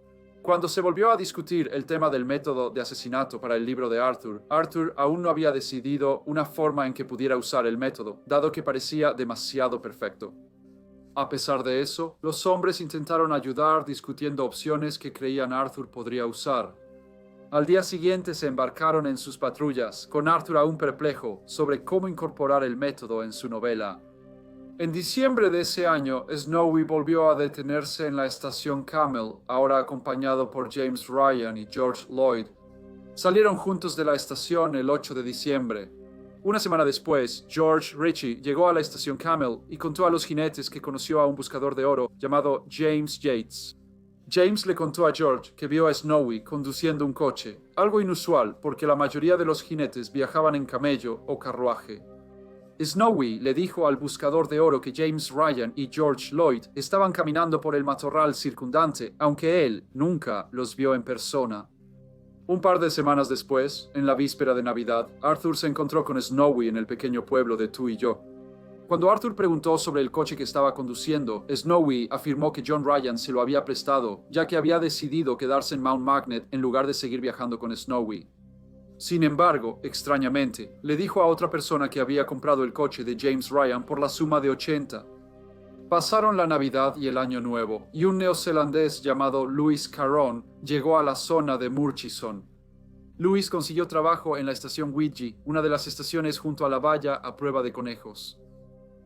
Cuando se volvió a discutir el tema del método de asesinato para el libro de Arthur, Arthur aún no había decidido una forma en que pudiera usar el método, dado que parecía demasiado perfecto. A pesar de eso, los hombres intentaron ayudar discutiendo opciones que creían Arthur podría usar. Al día siguiente se embarcaron en sus patrullas, con Arthur aún perplejo sobre cómo incorporar el método en su novela. En diciembre de ese año, Snowy volvió a detenerse en la estación Camel, ahora acompañado por James Ryan y George Lloyd. Salieron juntos de la estación el 8 de diciembre. Una semana después, George Ritchie llegó a la estación Camel y contó a los jinetes que conoció a un buscador de oro llamado James Yates. James le contó a George que vio a Snowy conduciendo un coche, algo inusual porque la mayoría de los jinetes viajaban en camello o carruaje. Snowy le dijo al buscador de oro que James Ryan y George Lloyd estaban caminando por el matorral circundante, aunque él nunca los vio en persona. Un par de semanas después, en la víspera de Navidad, Arthur se encontró con Snowy en el pequeño pueblo de Tú y Yo. Cuando Arthur preguntó sobre el coche que estaba conduciendo, Snowy afirmó que John Ryan se lo había prestado, ya que había decidido quedarse en Mount Magnet en lugar de seguir viajando con Snowy. Sin embargo, extrañamente, le dijo a otra persona que había comprado el coche de James Ryan por la suma de 80. Pasaron la Navidad y el Año Nuevo, y un neozelandés llamado Louis Caron llegó a la zona de Murchison. Louis consiguió trabajo en la estación Ouija, una de las estaciones junto a la valla a prueba de conejos.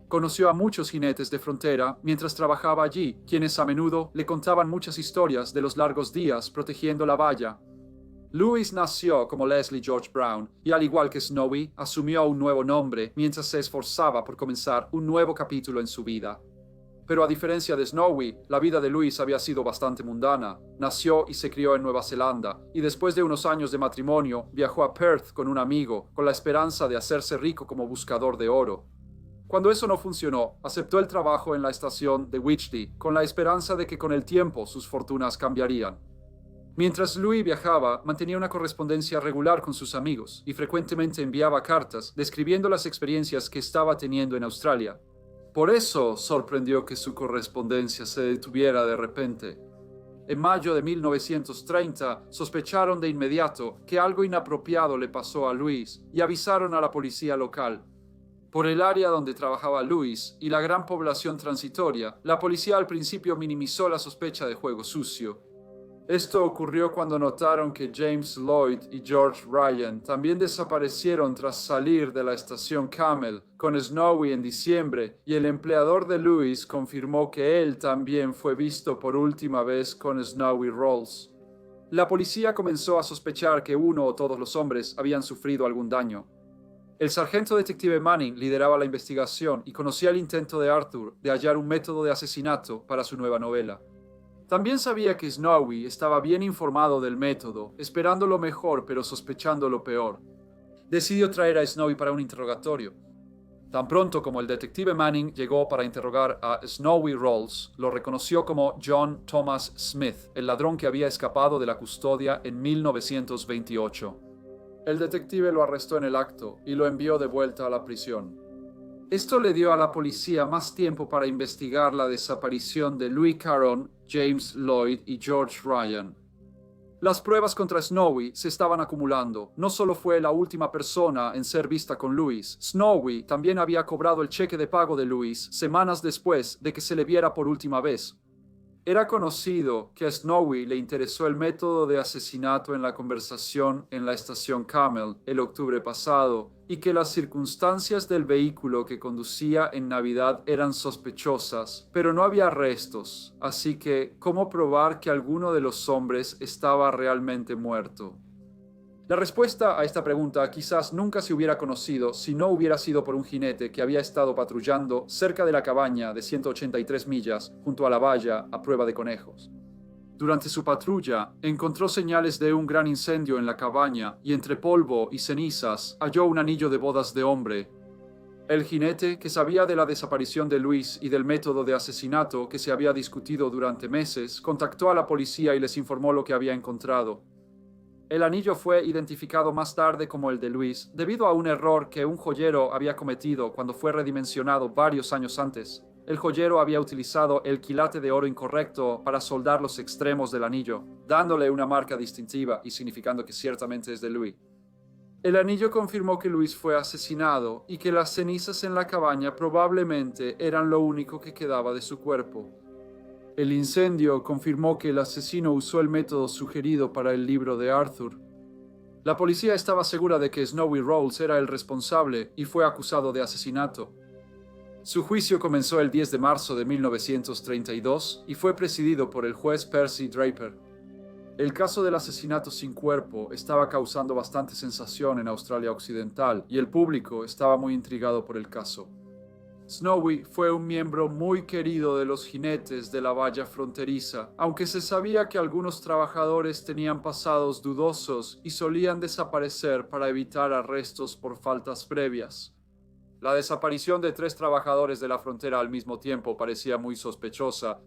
Conoció a muchos jinetes de frontera mientras trabajaba allí, quienes a menudo le contaban muchas historias de los largos días protegiendo la valla. Louis nació como Leslie George Brown y, al igual que Snowy, asumió un nuevo nombre mientras se esforzaba por comenzar un nuevo capítulo en su vida. Pero a diferencia de Snowy, la vida de Louis había sido bastante mundana. Nació y se crió en Nueva Zelanda, y después de unos años de matrimonio, viajó a Perth con un amigo, con la esperanza de hacerse rico como buscador de oro. Cuando eso no funcionó, aceptó el trabajo en la estación de Wychty, con la esperanza de que con el tiempo sus fortunas cambiarían. Mientras Louis viajaba, mantenía una correspondencia regular con sus amigos y frecuentemente enviaba cartas describiendo las experiencias que estaba teniendo en Australia. Por eso sorprendió que su correspondencia se detuviera de repente. En mayo de 1930, sospecharon de inmediato que algo inapropiado le pasó a Louis y avisaron a la policía local. Por el área donde trabajaba Louis y la gran población transitoria, la policía al principio minimizó la sospecha de juego sucio. Esto ocurrió cuando notaron que James Lloyd y George Ryan también desaparecieron tras salir de la estación Camel con Snowy en diciembre, y el empleador de Louis confirmó que él también fue visto por última vez con Snowy Rolls. La policía comenzó a sospechar que uno o todos los hombres habían sufrido algún daño. El sargento detective Manning lideraba la investigación y conocía el intento de Arthur de hallar un método de asesinato para su nueva novela. También sabía que Snowy estaba bien informado del método, esperando lo mejor pero sospechando lo peor. Decidió traer a Snowy para un interrogatorio. Tan pronto como el detective Manning llegó para interrogar a Snowy Rolls, lo reconoció como John Thomas Smith, el ladrón que había escapado de la custodia en 1928. El detective lo arrestó en el acto y lo envió de vuelta a la prisión. Esto le dio a la policía más tiempo para investigar la desaparición de Louis Caron, James Lloyd y George Ryan. Las pruebas contra Snowy se estaban acumulando. No solo fue la última persona en ser vista con Louis, Snowy también había cobrado el cheque de pago de Louis semanas después de que se le viera por última vez. Era conocido que a Snowy le interesó el método de asesinato en la conversación en la estación Camel el octubre pasado, y que las circunstancias del vehículo que conducía en Navidad eran sospechosas, pero no había arrestos, así que ¿cómo probar que alguno de los hombres estaba realmente muerto? La respuesta a esta pregunta quizás nunca se hubiera conocido si no hubiera sido por un jinete que había estado patrullando cerca de la cabaña de 183 millas junto a la valla a prueba de conejos. Durante su patrulla, encontró señales de un gran incendio en la cabaña y entre polvo y cenizas halló un anillo de bodas de hombre. El jinete, que sabía de la desaparición de Luis y del método de asesinato que se había discutido durante meses, contactó a la policía y les informó lo que había encontrado. El anillo fue identificado más tarde como el de Luis, debido a un error que un joyero había cometido cuando fue redimensionado varios años antes. El joyero había utilizado el quilate de oro incorrecto para soldar los extremos del anillo, dándole una marca distintiva y significando que ciertamente es de Luis. El anillo confirmó que Luis fue asesinado y que las cenizas en la cabaña probablemente eran lo único que quedaba de su cuerpo. El incendio confirmó que el asesino usó el método sugerido para el libro de Arthur. La policía estaba segura de que Snowy Rolls era el responsable y fue acusado de asesinato. Su juicio comenzó el 10 de marzo de 1932 y fue presidido por el juez Percy Draper. El caso del asesinato sin cuerpo estaba causando bastante sensación en Australia Occidental y el público estaba muy intrigado por el caso. Snowy fue un miembro muy querido de los jinetes de la valla fronteriza, aunque se sabía que algunos trabajadores tenían pasados dudosos y solían desaparecer para evitar arrestos por faltas previas. La desaparición de 3 trabajadores de la frontera al mismo tiempo parecía muy sospechosa.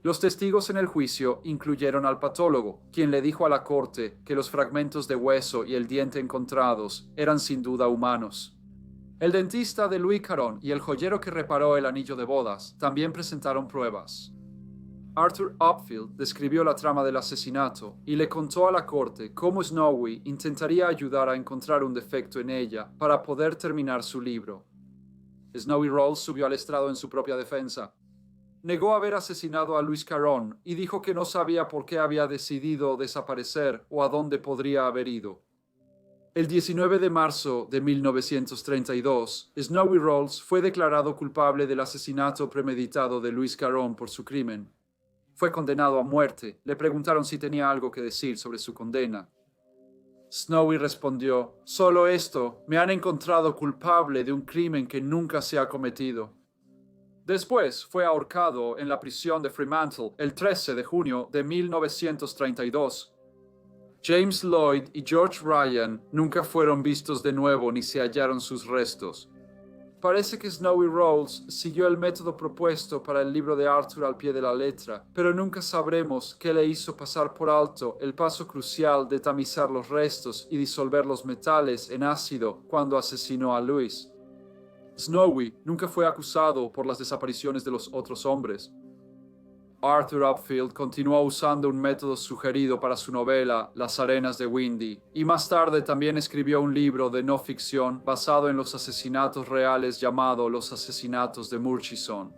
Los testigos en el juicio incluyeron al patólogo, quien le dijo a la corte que los fragmentos de hueso y el diente encontrados eran sin duda humanos. El dentista de Louis Caron y el joyero que reparó el anillo de bodas también presentaron pruebas. Arthur Upfield describió la trama del asesinato y le contó a la corte cómo Snowy intentaría ayudar a encontrar un defecto en ella para poder terminar su libro. Snowy Rolls subió al estrado en su propia defensa. Negó haber asesinado a Louis Caron y dijo que no sabía por qué había decidido desaparecer o a dónde podría haber ido. El 19 de marzo de 1932, Snowy Rolls fue declarado culpable del asesinato premeditado de Louis Caron por su crimen. Fue condenado a muerte. Le preguntaron si tenía algo que decir sobre su condena. Snowy respondió: «Solo esto, me han encontrado culpable de un crimen que nunca se ha cometido». Después fue ahorcado en la prisión de Fremantle el 13 de junio de 1932. James Lloyd y George Ryan nunca fueron vistos de nuevo ni se hallaron sus restos. Parece que Snowy Rolls siguió el método propuesto para el libro de Arthur al pie de la letra, pero nunca sabremos qué le hizo pasar por alto el paso crucial de tamizar los restos y disolver los metales en ácido cuando asesinó a Louis. Snowy nunca fue acusado por las desapariciones de los otros hombres. Arthur Upfield continuó usando un método sugerido para su novela Las arenas de Windy, y más tarde también escribió un libro de no ficción basado en los asesinatos reales llamado Los asesinatos de Murchison.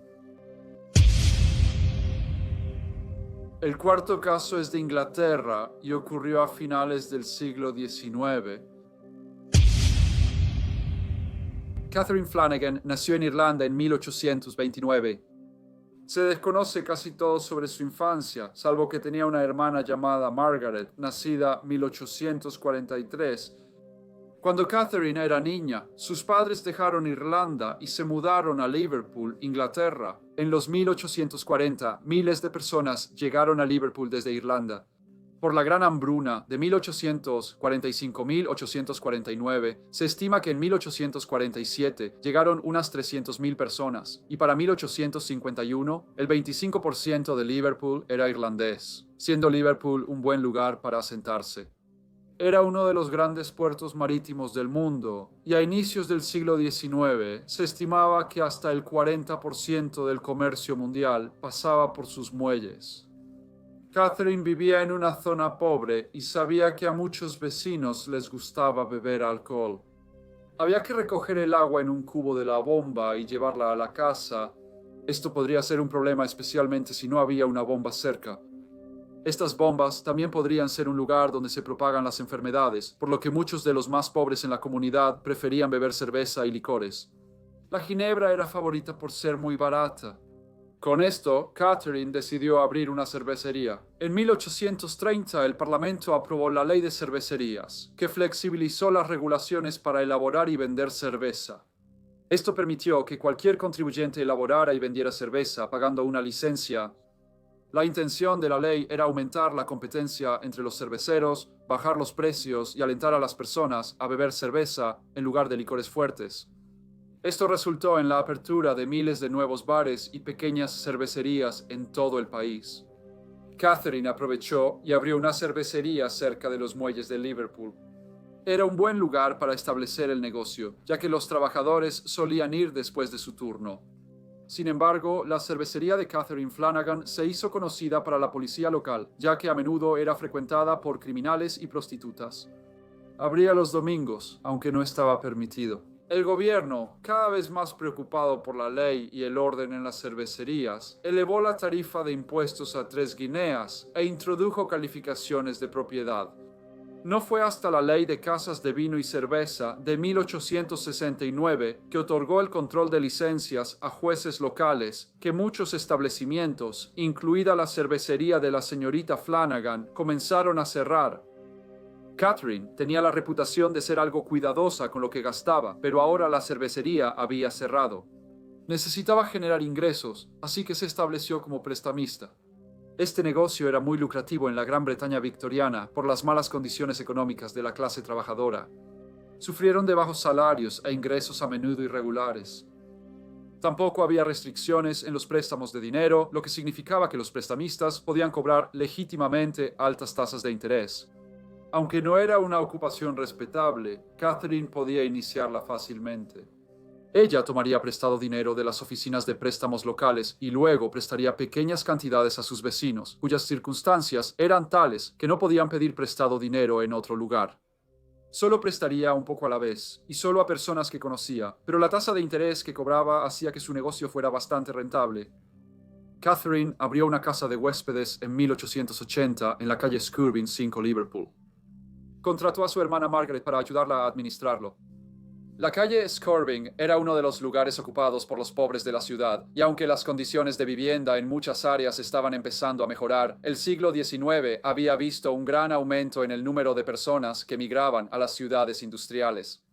El cuarto caso es de Inglaterra y ocurrió a finales del siglo XIX. Catherine Flanagan nació en Irlanda en 1829. Se desconoce casi todo sobre su infancia, salvo que tenía una hermana llamada Margaret, nacida en 1843. Cuando Catherine era niña, sus padres dejaron Irlanda y se mudaron a Liverpool, Inglaterra. En los 1840, miles de personas llegaron a Liverpool desde Irlanda. Por la Gran Hambruna de 1845-1849, se estima que en 1847 llegaron unas 300.000 personas, y para 1851, el 25% de Liverpool era irlandés, siendo Liverpool un buen lugar para asentarse. Era uno de los grandes puertos marítimos del mundo, y a inicios del siglo XIX se estimaba que hasta el 40% del comercio mundial pasaba por sus muelles. Catherine vivía en una zona pobre y sabía que a muchos vecinos les gustaba beber alcohol. Había que recoger el agua en un cubo de la bomba y llevarla a la casa. Esto podría ser un problema especialmente si no había una bomba cerca. Estas bombas también podrían ser un lugar donde se propagan las enfermedades, por lo que muchos de los más pobres en la comunidad preferían beber cerveza y licores. La ginebra era favorita por ser muy barata. Con esto, Catherine decidió abrir una cervecería. En 1830, el Parlamento aprobó la Ley de Cervecerías, que flexibilizó las regulaciones para elaborar y vender cerveza. Esto permitió que cualquier contribuyente elaborara y vendiera cerveza pagando una licencia. La intención de la ley era aumentar la competencia entre los cerveceros, bajar los precios y alentar a las personas a beber cerveza en lugar de licores fuertes. Esto resultó en la apertura de miles de nuevos bares y pequeñas cervecerías en todo el país. Catherine aprovechó y abrió una cervecería cerca de los muelles de Liverpool. Era un buen lugar para establecer el negocio, ya que los trabajadores solían ir después de su turno. Sin embargo, la cervecería de Catherine Flanagan se hizo conocida para la policía local, ya que a menudo era frecuentada por criminales y prostitutas. Abría los domingos, aunque no estaba permitido. El gobierno, cada vez más preocupado por la ley y el orden en las cervecerías, elevó la tarifa de impuestos a 3 guineas e introdujo calificaciones de propiedad. No fue hasta la Ley de Casas de Vino y Cerveza de 1869 que otorgó el control de licencias a jueces locales que muchos establecimientos, incluida la cervecería de la señorita Flanagan, comenzaron a cerrar. Catherine tenía la reputación de ser algo cuidadosa con lo que gastaba, pero ahora la cervecería había cerrado. Necesitaba generar ingresos, así que se estableció como prestamista. Este negocio era muy lucrativo en la Gran Bretaña victoriana por las malas condiciones económicas de la clase trabajadora. Sufrieron de bajos salarios e ingresos a menudo irregulares. Tampoco había restricciones en los préstamos de dinero, lo que significaba que los prestamistas podían cobrar legítimamente altas tasas de interés. Aunque no era una ocupación respetable, Catherine podía iniciarla fácilmente. Ella tomaría prestado dinero de las oficinas de préstamos locales y luego prestaría pequeñas cantidades a sus vecinos, cuyas circunstancias eran tales que no podían pedir prestado dinero en otro lugar. Solo prestaría un poco a la vez, y solo a personas que conocía, pero la tasa de interés que cobraba hacía que su negocio fuera bastante rentable. Catherine abrió una casa de huéspedes en 1880 en la calle Skirvin 5, Liverpool. Contrató a su hermana Margaret para ayudarla a administrarlo. La calle Skirvin era uno de los lugares ocupados por los pobres de la ciudad, y aunque las condiciones de vivienda en muchas áreas estaban empezando a mejorar, el siglo XIX había visto un gran aumento en el número de personas que migraban a las ciudades industriales.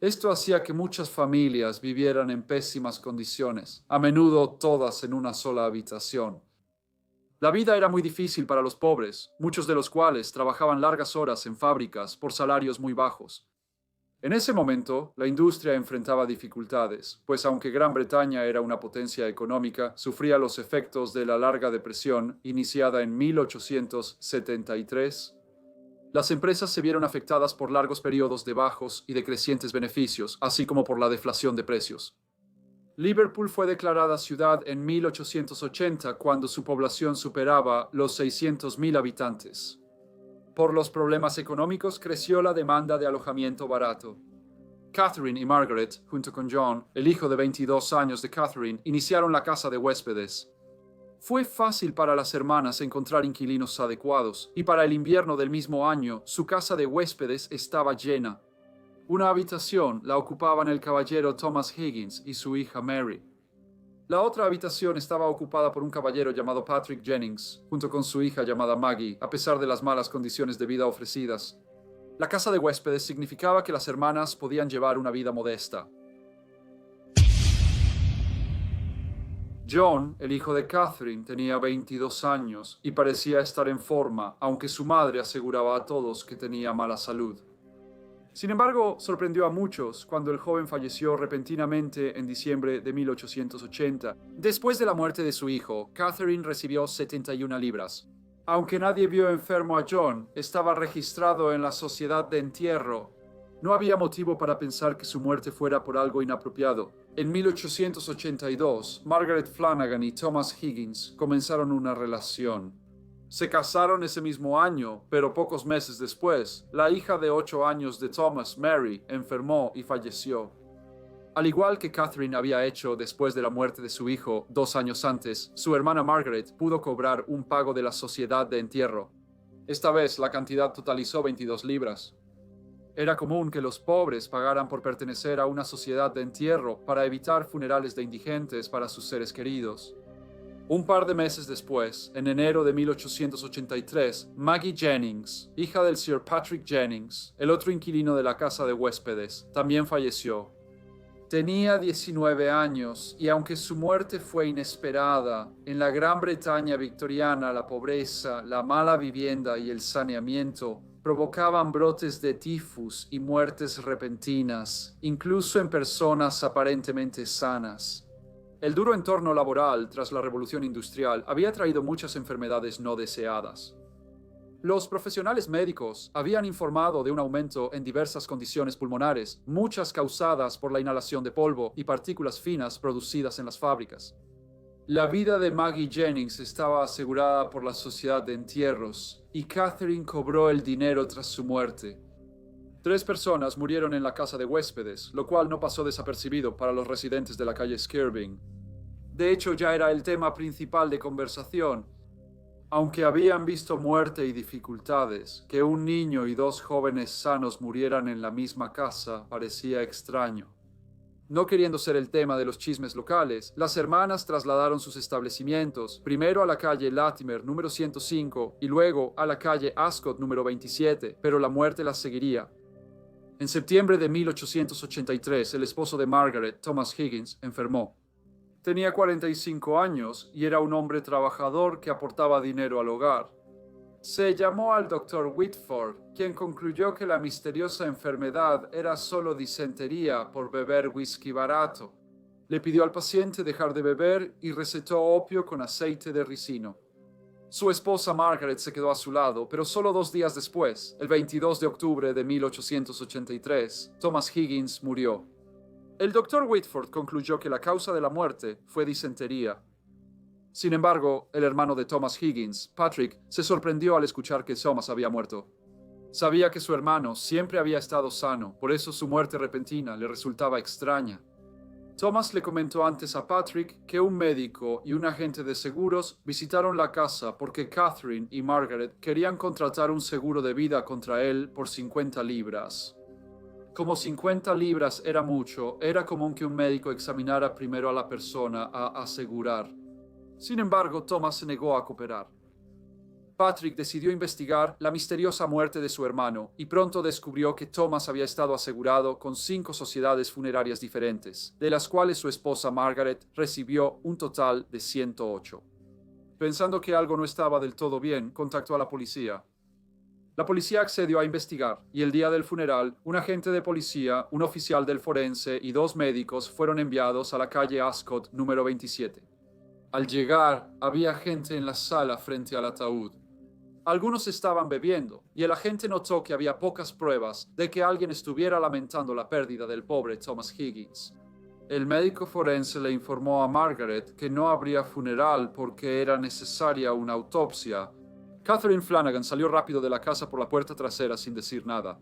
Esto hacía que muchas familias vivieran en pésimas condiciones, a menudo todas en una sola habitación. La vida era muy difícil para los pobres, muchos de los cuales trabajaban largas horas en fábricas por salarios muy bajos. En ese momento, la industria enfrentaba dificultades, pues aunque Gran Bretaña era una potencia económica, sufría los efectos de la larga depresión iniciada en 1873. Las empresas se vieron afectadas por largos periodos de bajos y decrecientes beneficios, así como por la deflación de precios. Liverpool fue declarada ciudad en 1880 cuando su población superaba los 600.000 habitantes. Por los problemas económicos creció la demanda de alojamiento barato. Catherine y Margaret, junto con John, el hijo de 22 años de Catherine, iniciaron la casa de huéspedes. Fue fácil para las hermanas encontrar inquilinos adecuados, y para el invierno del mismo año, su casa de huéspedes estaba llena. Una habitación la ocupaban el caballero Thomas Higgins y su hija Mary. La otra habitación estaba ocupada por un caballero llamado Patrick Jennings, junto con su hija llamada Maggie, a pesar de las malas condiciones de vida ofrecidas. La casa de huéspedes significaba que las hermanas podían llevar una vida modesta. John, el hijo de Catherine, tenía 22 años y parecía estar en forma, aunque su madre aseguraba a todos que tenía mala salud. Sin embargo, sorprendió a muchos cuando el joven falleció repentinamente en diciembre de 1880. Después de la muerte de su hijo, Catherine recibió 71 libras. Aunque nadie vio enfermo a John, estaba registrado en la sociedad de entierro. No había motivo para pensar que su muerte fuera por algo inapropiado. En 1882, Margaret Flanagan y Thomas Higgins comenzaron una relación. Se casaron ese mismo año, pero pocos meses después, la hija de 8 años de Thomas, Mary, enfermó y falleció. Al igual que Catherine había hecho después de la muerte de su hijo 2 años antes, su hermana Margaret pudo cobrar un pago de la sociedad de entierro. Esta vez la cantidad totalizó 22 libras. Era común que los pobres pagaran por pertenecer a una sociedad de entierro para evitar funerales de indigentes para sus seres queridos. Un par de meses después, en enero de 1883, Maggie Jennings, hija del Sir Patrick Jennings, el otro inquilino de la casa de huéspedes, también falleció. Tenía 19 años y aunque su muerte fue inesperada, en la Gran Bretaña victoriana la pobreza, la mala vivienda y el saneamiento provocaban brotes de tifus y muertes repentinas, incluso en personas aparentemente sanas. El duro entorno laboral tras la Revolución Industrial había traído muchas enfermedades no deseadas. Los profesionales médicos habían informado de un aumento en diversas condiciones pulmonares, muchas causadas por la inhalación de polvo y partículas finas producidas en las fábricas. La vida de Maggie Jennings estaba asegurada por la Sociedad de Entierros y Catherine cobró el dinero tras su muerte. 3 personas murieron en la casa de huéspedes, lo cual no pasó desapercibido para los residentes de la calle Skirving. De hecho, ya era el tema principal de conversación. Aunque habían visto muerte y dificultades, que un niño y 2 jóvenes sanos murieran en la misma casa parecía extraño. No queriendo ser el tema de los chismes locales, las hermanas trasladaron sus establecimientos, primero a la calle Latimer número 105 y luego a la calle Ascot número 27, pero la muerte las seguiría. En septiembre de 1883, el esposo de Margaret, Thomas Higgins, enfermó. Tenía 45 años y era un hombre trabajador que aportaba dinero al hogar. Se llamó al doctor Whitford, quien concluyó que la misteriosa enfermedad era solo disentería por beber whisky barato. Le pidió al paciente dejar de beber y recetó opio con aceite de ricino. Su esposa Margaret se quedó a su lado, pero solo 2 días después, el 22 de octubre de 1883, Thomas Higgins murió. El doctor Whitford concluyó que la causa de la muerte fue disentería. Sin embargo, el hermano de Thomas Higgins, Patrick, se sorprendió al escuchar que Thomas había muerto. Sabía que su hermano siempre había estado sano, por eso su muerte repentina le resultaba extraña. Thomas le comentó antes a Patrick que un médico y un agente de seguros visitaron la casa porque Catherine y Margaret querían contratar un seguro de vida contra él por 50 libras. Como 50 libras era mucho, era común que un médico examinara primero a la persona a asegurar. Sin embargo, Thomas se negó a cooperar. Patrick decidió investigar la misteriosa muerte de su hermano y pronto descubrió que Thomas había estado asegurado con 5 sociedades funerarias diferentes, de las cuales su esposa Margaret recibió un total de 108. Pensando que algo no estaba del todo bien, contactó a la policía. La policía accedió a investigar y el día del funeral, un agente de policía, un oficial del forense y 2 médicos fueron enviados a la calle Ascot número 27. Al llegar, había gente en la sala frente al ataúd. Algunos estaban bebiendo y el agente notó que había pocas pruebas de que alguien estuviera lamentando la pérdida del pobre Thomas Higgins. El médico forense le informó a Margaret que no habría funeral porque era necesaria una autopsia. Catherine Flanagan salió rápido de la casa por la puerta trasera sin decir nada.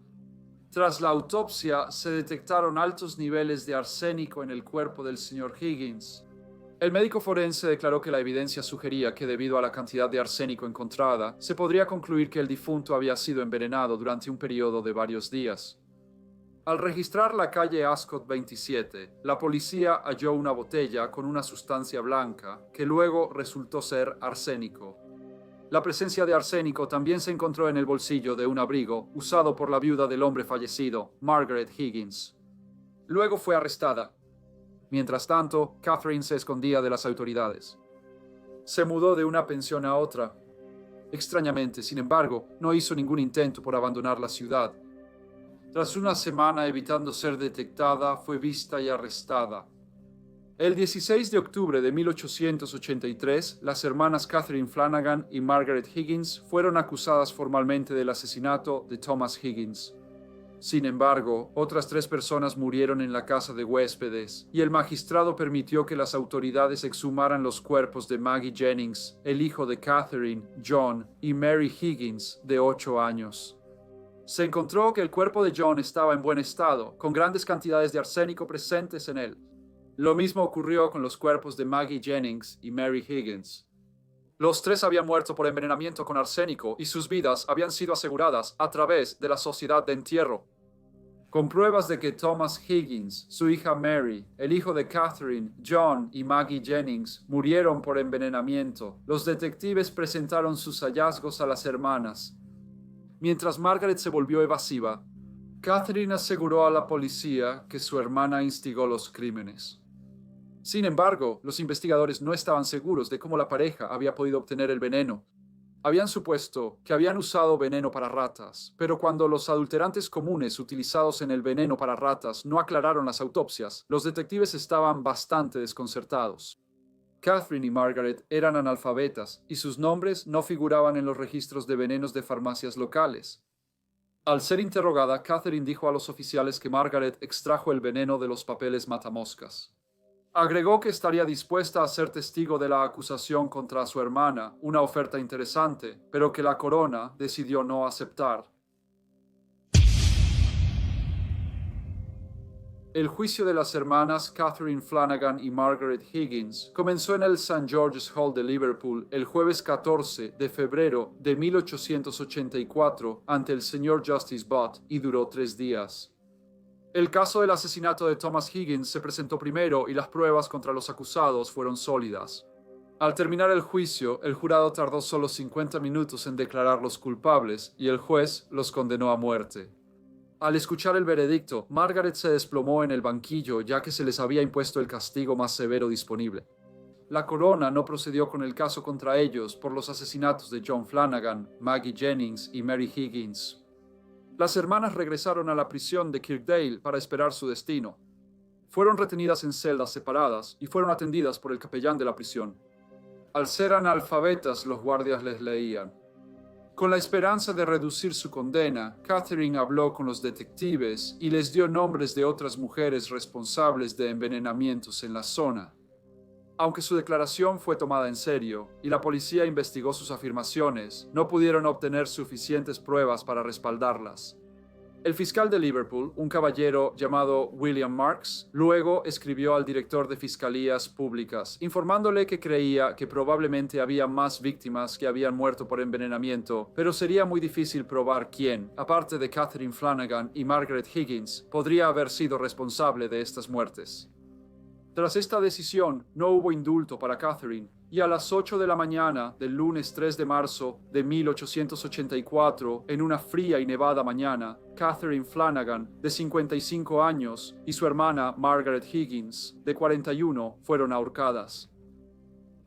Tras la autopsia, se detectaron altos niveles de arsénico en el cuerpo del señor Higgins. El médico forense declaró que la evidencia sugería que debido a la cantidad de arsénico encontrada, se podría concluir que el difunto había sido envenenado durante un periodo de varios días. Al registrar la calle Ascot 27, la policía halló una botella con una sustancia blanca que luego resultó ser arsénico. La presencia de arsénico también se encontró en el bolsillo de un abrigo usado por la viuda del hombre fallecido, Margaret Higgins. Luego fue arrestada. Mientras tanto, Catherine se escondía de las autoridades. Se mudó de una pensión a otra. Extrañamente, sin embargo, no hizo ningún intento por abandonar la ciudad. Tras una semana evitando ser detectada, fue vista y arrestada. El 16 de octubre de 1883, las hermanas Catherine Flanagan y Margaret Higgins fueron acusadas formalmente del asesinato de Thomas Higgins. Sin embargo, otras 3 personas murieron en la casa de huéspedes, y el magistrado permitió que las autoridades exhumaran los cuerpos de Maggie Jennings, el hijo de Catherine, John, y Mary Higgins, de 8 años. Se encontró que el cuerpo de John estaba en buen estado, con grandes cantidades de arsénico presentes en él. Lo mismo ocurrió con los cuerpos de Maggie Jennings y Mary Higgins. Los 3 habían muerto por envenenamiento con arsénico y sus vidas habían sido aseguradas a través de la Sociedad de Entierro. Con pruebas de que Thomas Higgins, su hija Mary, el hijo de Catherine, John y Maggie Jennings murieron por envenenamiento, los detectives presentaron sus hallazgos a las hermanas. Mientras Margaret se volvió evasiva, Catherine aseguró a la policía que su hermana instigó los crímenes. Sin embargo, los investigadores no estaban seguros de cómo la pareja había podido obtener el veneno. Habían supuesto que habían usado veneno para ratas, pero cuando los adulterantes comunes utilizados en el veneno para ratas no aclararon las autopsias, los detectives estaban bastante desconcertados. Catherine y Margaret eran analfabetas y sus nombres no figuraban en los registros de venenos de farmacias locales. Al ser interrogada, Catherine dijo a los oficiales que Margaret extrajo el veneno de los papeles matamoscas. Agregó que estaría dispuesta a ser testigo de la acusación contra su hermana, una oferta interesante, pero que la corona decidió no aceptar. El juicio de las hermanas Catherine Flanagan y Margaret Higgins comenzó en el St. George's Hall de Liverpool el jueves 14 de febrero de 1884 ante el señor Justice Butt y duró 3 días. El caso del asesinato de Thomas Higgins se presentó primero y las pruebas contra los acusados fueron sólidas. Al terminar el juicio, el jurado tardó solo 50 minutos en declararlos culpables y el juez los condenó a muerte. Al escuchar el veredicto, Margaret se desplomó en el banquillo ya que se les había impuesto el castigo más severo disponible. La corona no procedió con el caso contra ellos por los asesinatos de John Flanagan, Maggie Jennings y Mary Higgins. Las hermanas regresaron a la prisión de Kirkdale para esperar su destino. Fueron retenidas en celdas separadas y fueron atendidas por el capellán de la prisión. Al ser analfabetas, los guardias les leían. Con la esperanza de reducir su condena, Catherine habló con los detectives y les dio nombres de otras mujeres responsables de envenenamientos en la zona. Aunque su declaración fue tomada en serio y la policía investigó sus afirmaciones, no pudieron obtener suficientes pruebas para respaldarlas. El fiscal de Liverpool, un caballero llamado William Marks, luego escribió al director de fiscalías públicas, informándole que creía que probablemente había más víctimas que habían muerto por envenenamiento, pero sería muy difícil probar quién, aparte de Catherine Flanagan y Margaret Higgins, podría haber sido responsable de estas muertes. Tras esta decisión, no hubo indulto para Catherine, y a las 8 de la mañana del lunes 3 de marzo de 1884, en una fría y nevada mañana, Catherine Flanagan, de 55 años, y su hermana Margaret Higgins, de 41, fueron ahorcadas.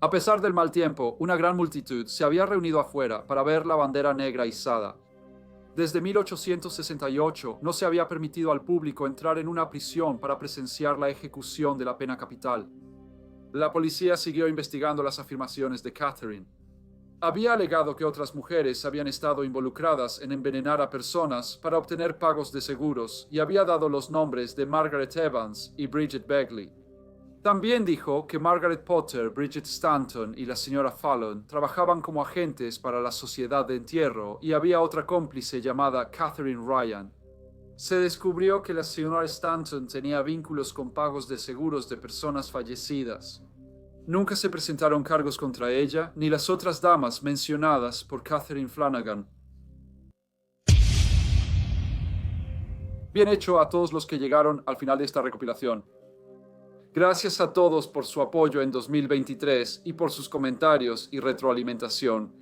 A pesar del mal tiempo, una gran multitud se había reunido afuera para ver la bandera negra izada. Desde 1868 no se había permitido al público entrar en una prisión para presenciar la ejecución de la pena capital. La policía siguió investigando las afirmaciones de Catherine. Había alegado que otras mujeres habían estado involucradas en envenenar a personas para obtener pagos de seguros y había dado los nombres de Margaret Evans y Bridget Begley. También dijo que Margaret Potter, Bridget Stanton y la señora Fallon trabajaban como agentes para la sociedad de entierro y había otra cómplice llamada Catherine Ryan. Se descubrió que la señora Stanton tenía vínculos con pagos de seguros de personas fallecidas. Nunca se presentaron cargos contra ella ni las otras damas mencionadas por Catherine Flanagan. Bien hecho a todos los que llegaron al final de esta recopilación. Gracias a todos por su apoyo en 2023 y por sus comentarios y retroalimentación.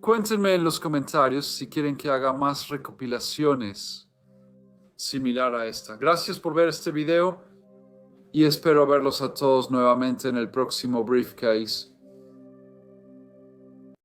Cuéntenme en los comentarios si quieren que haga más recopilaciones similar a esta. Gracias por ver este video y espero verlos a todos nuevamente en el próximo Briefcase.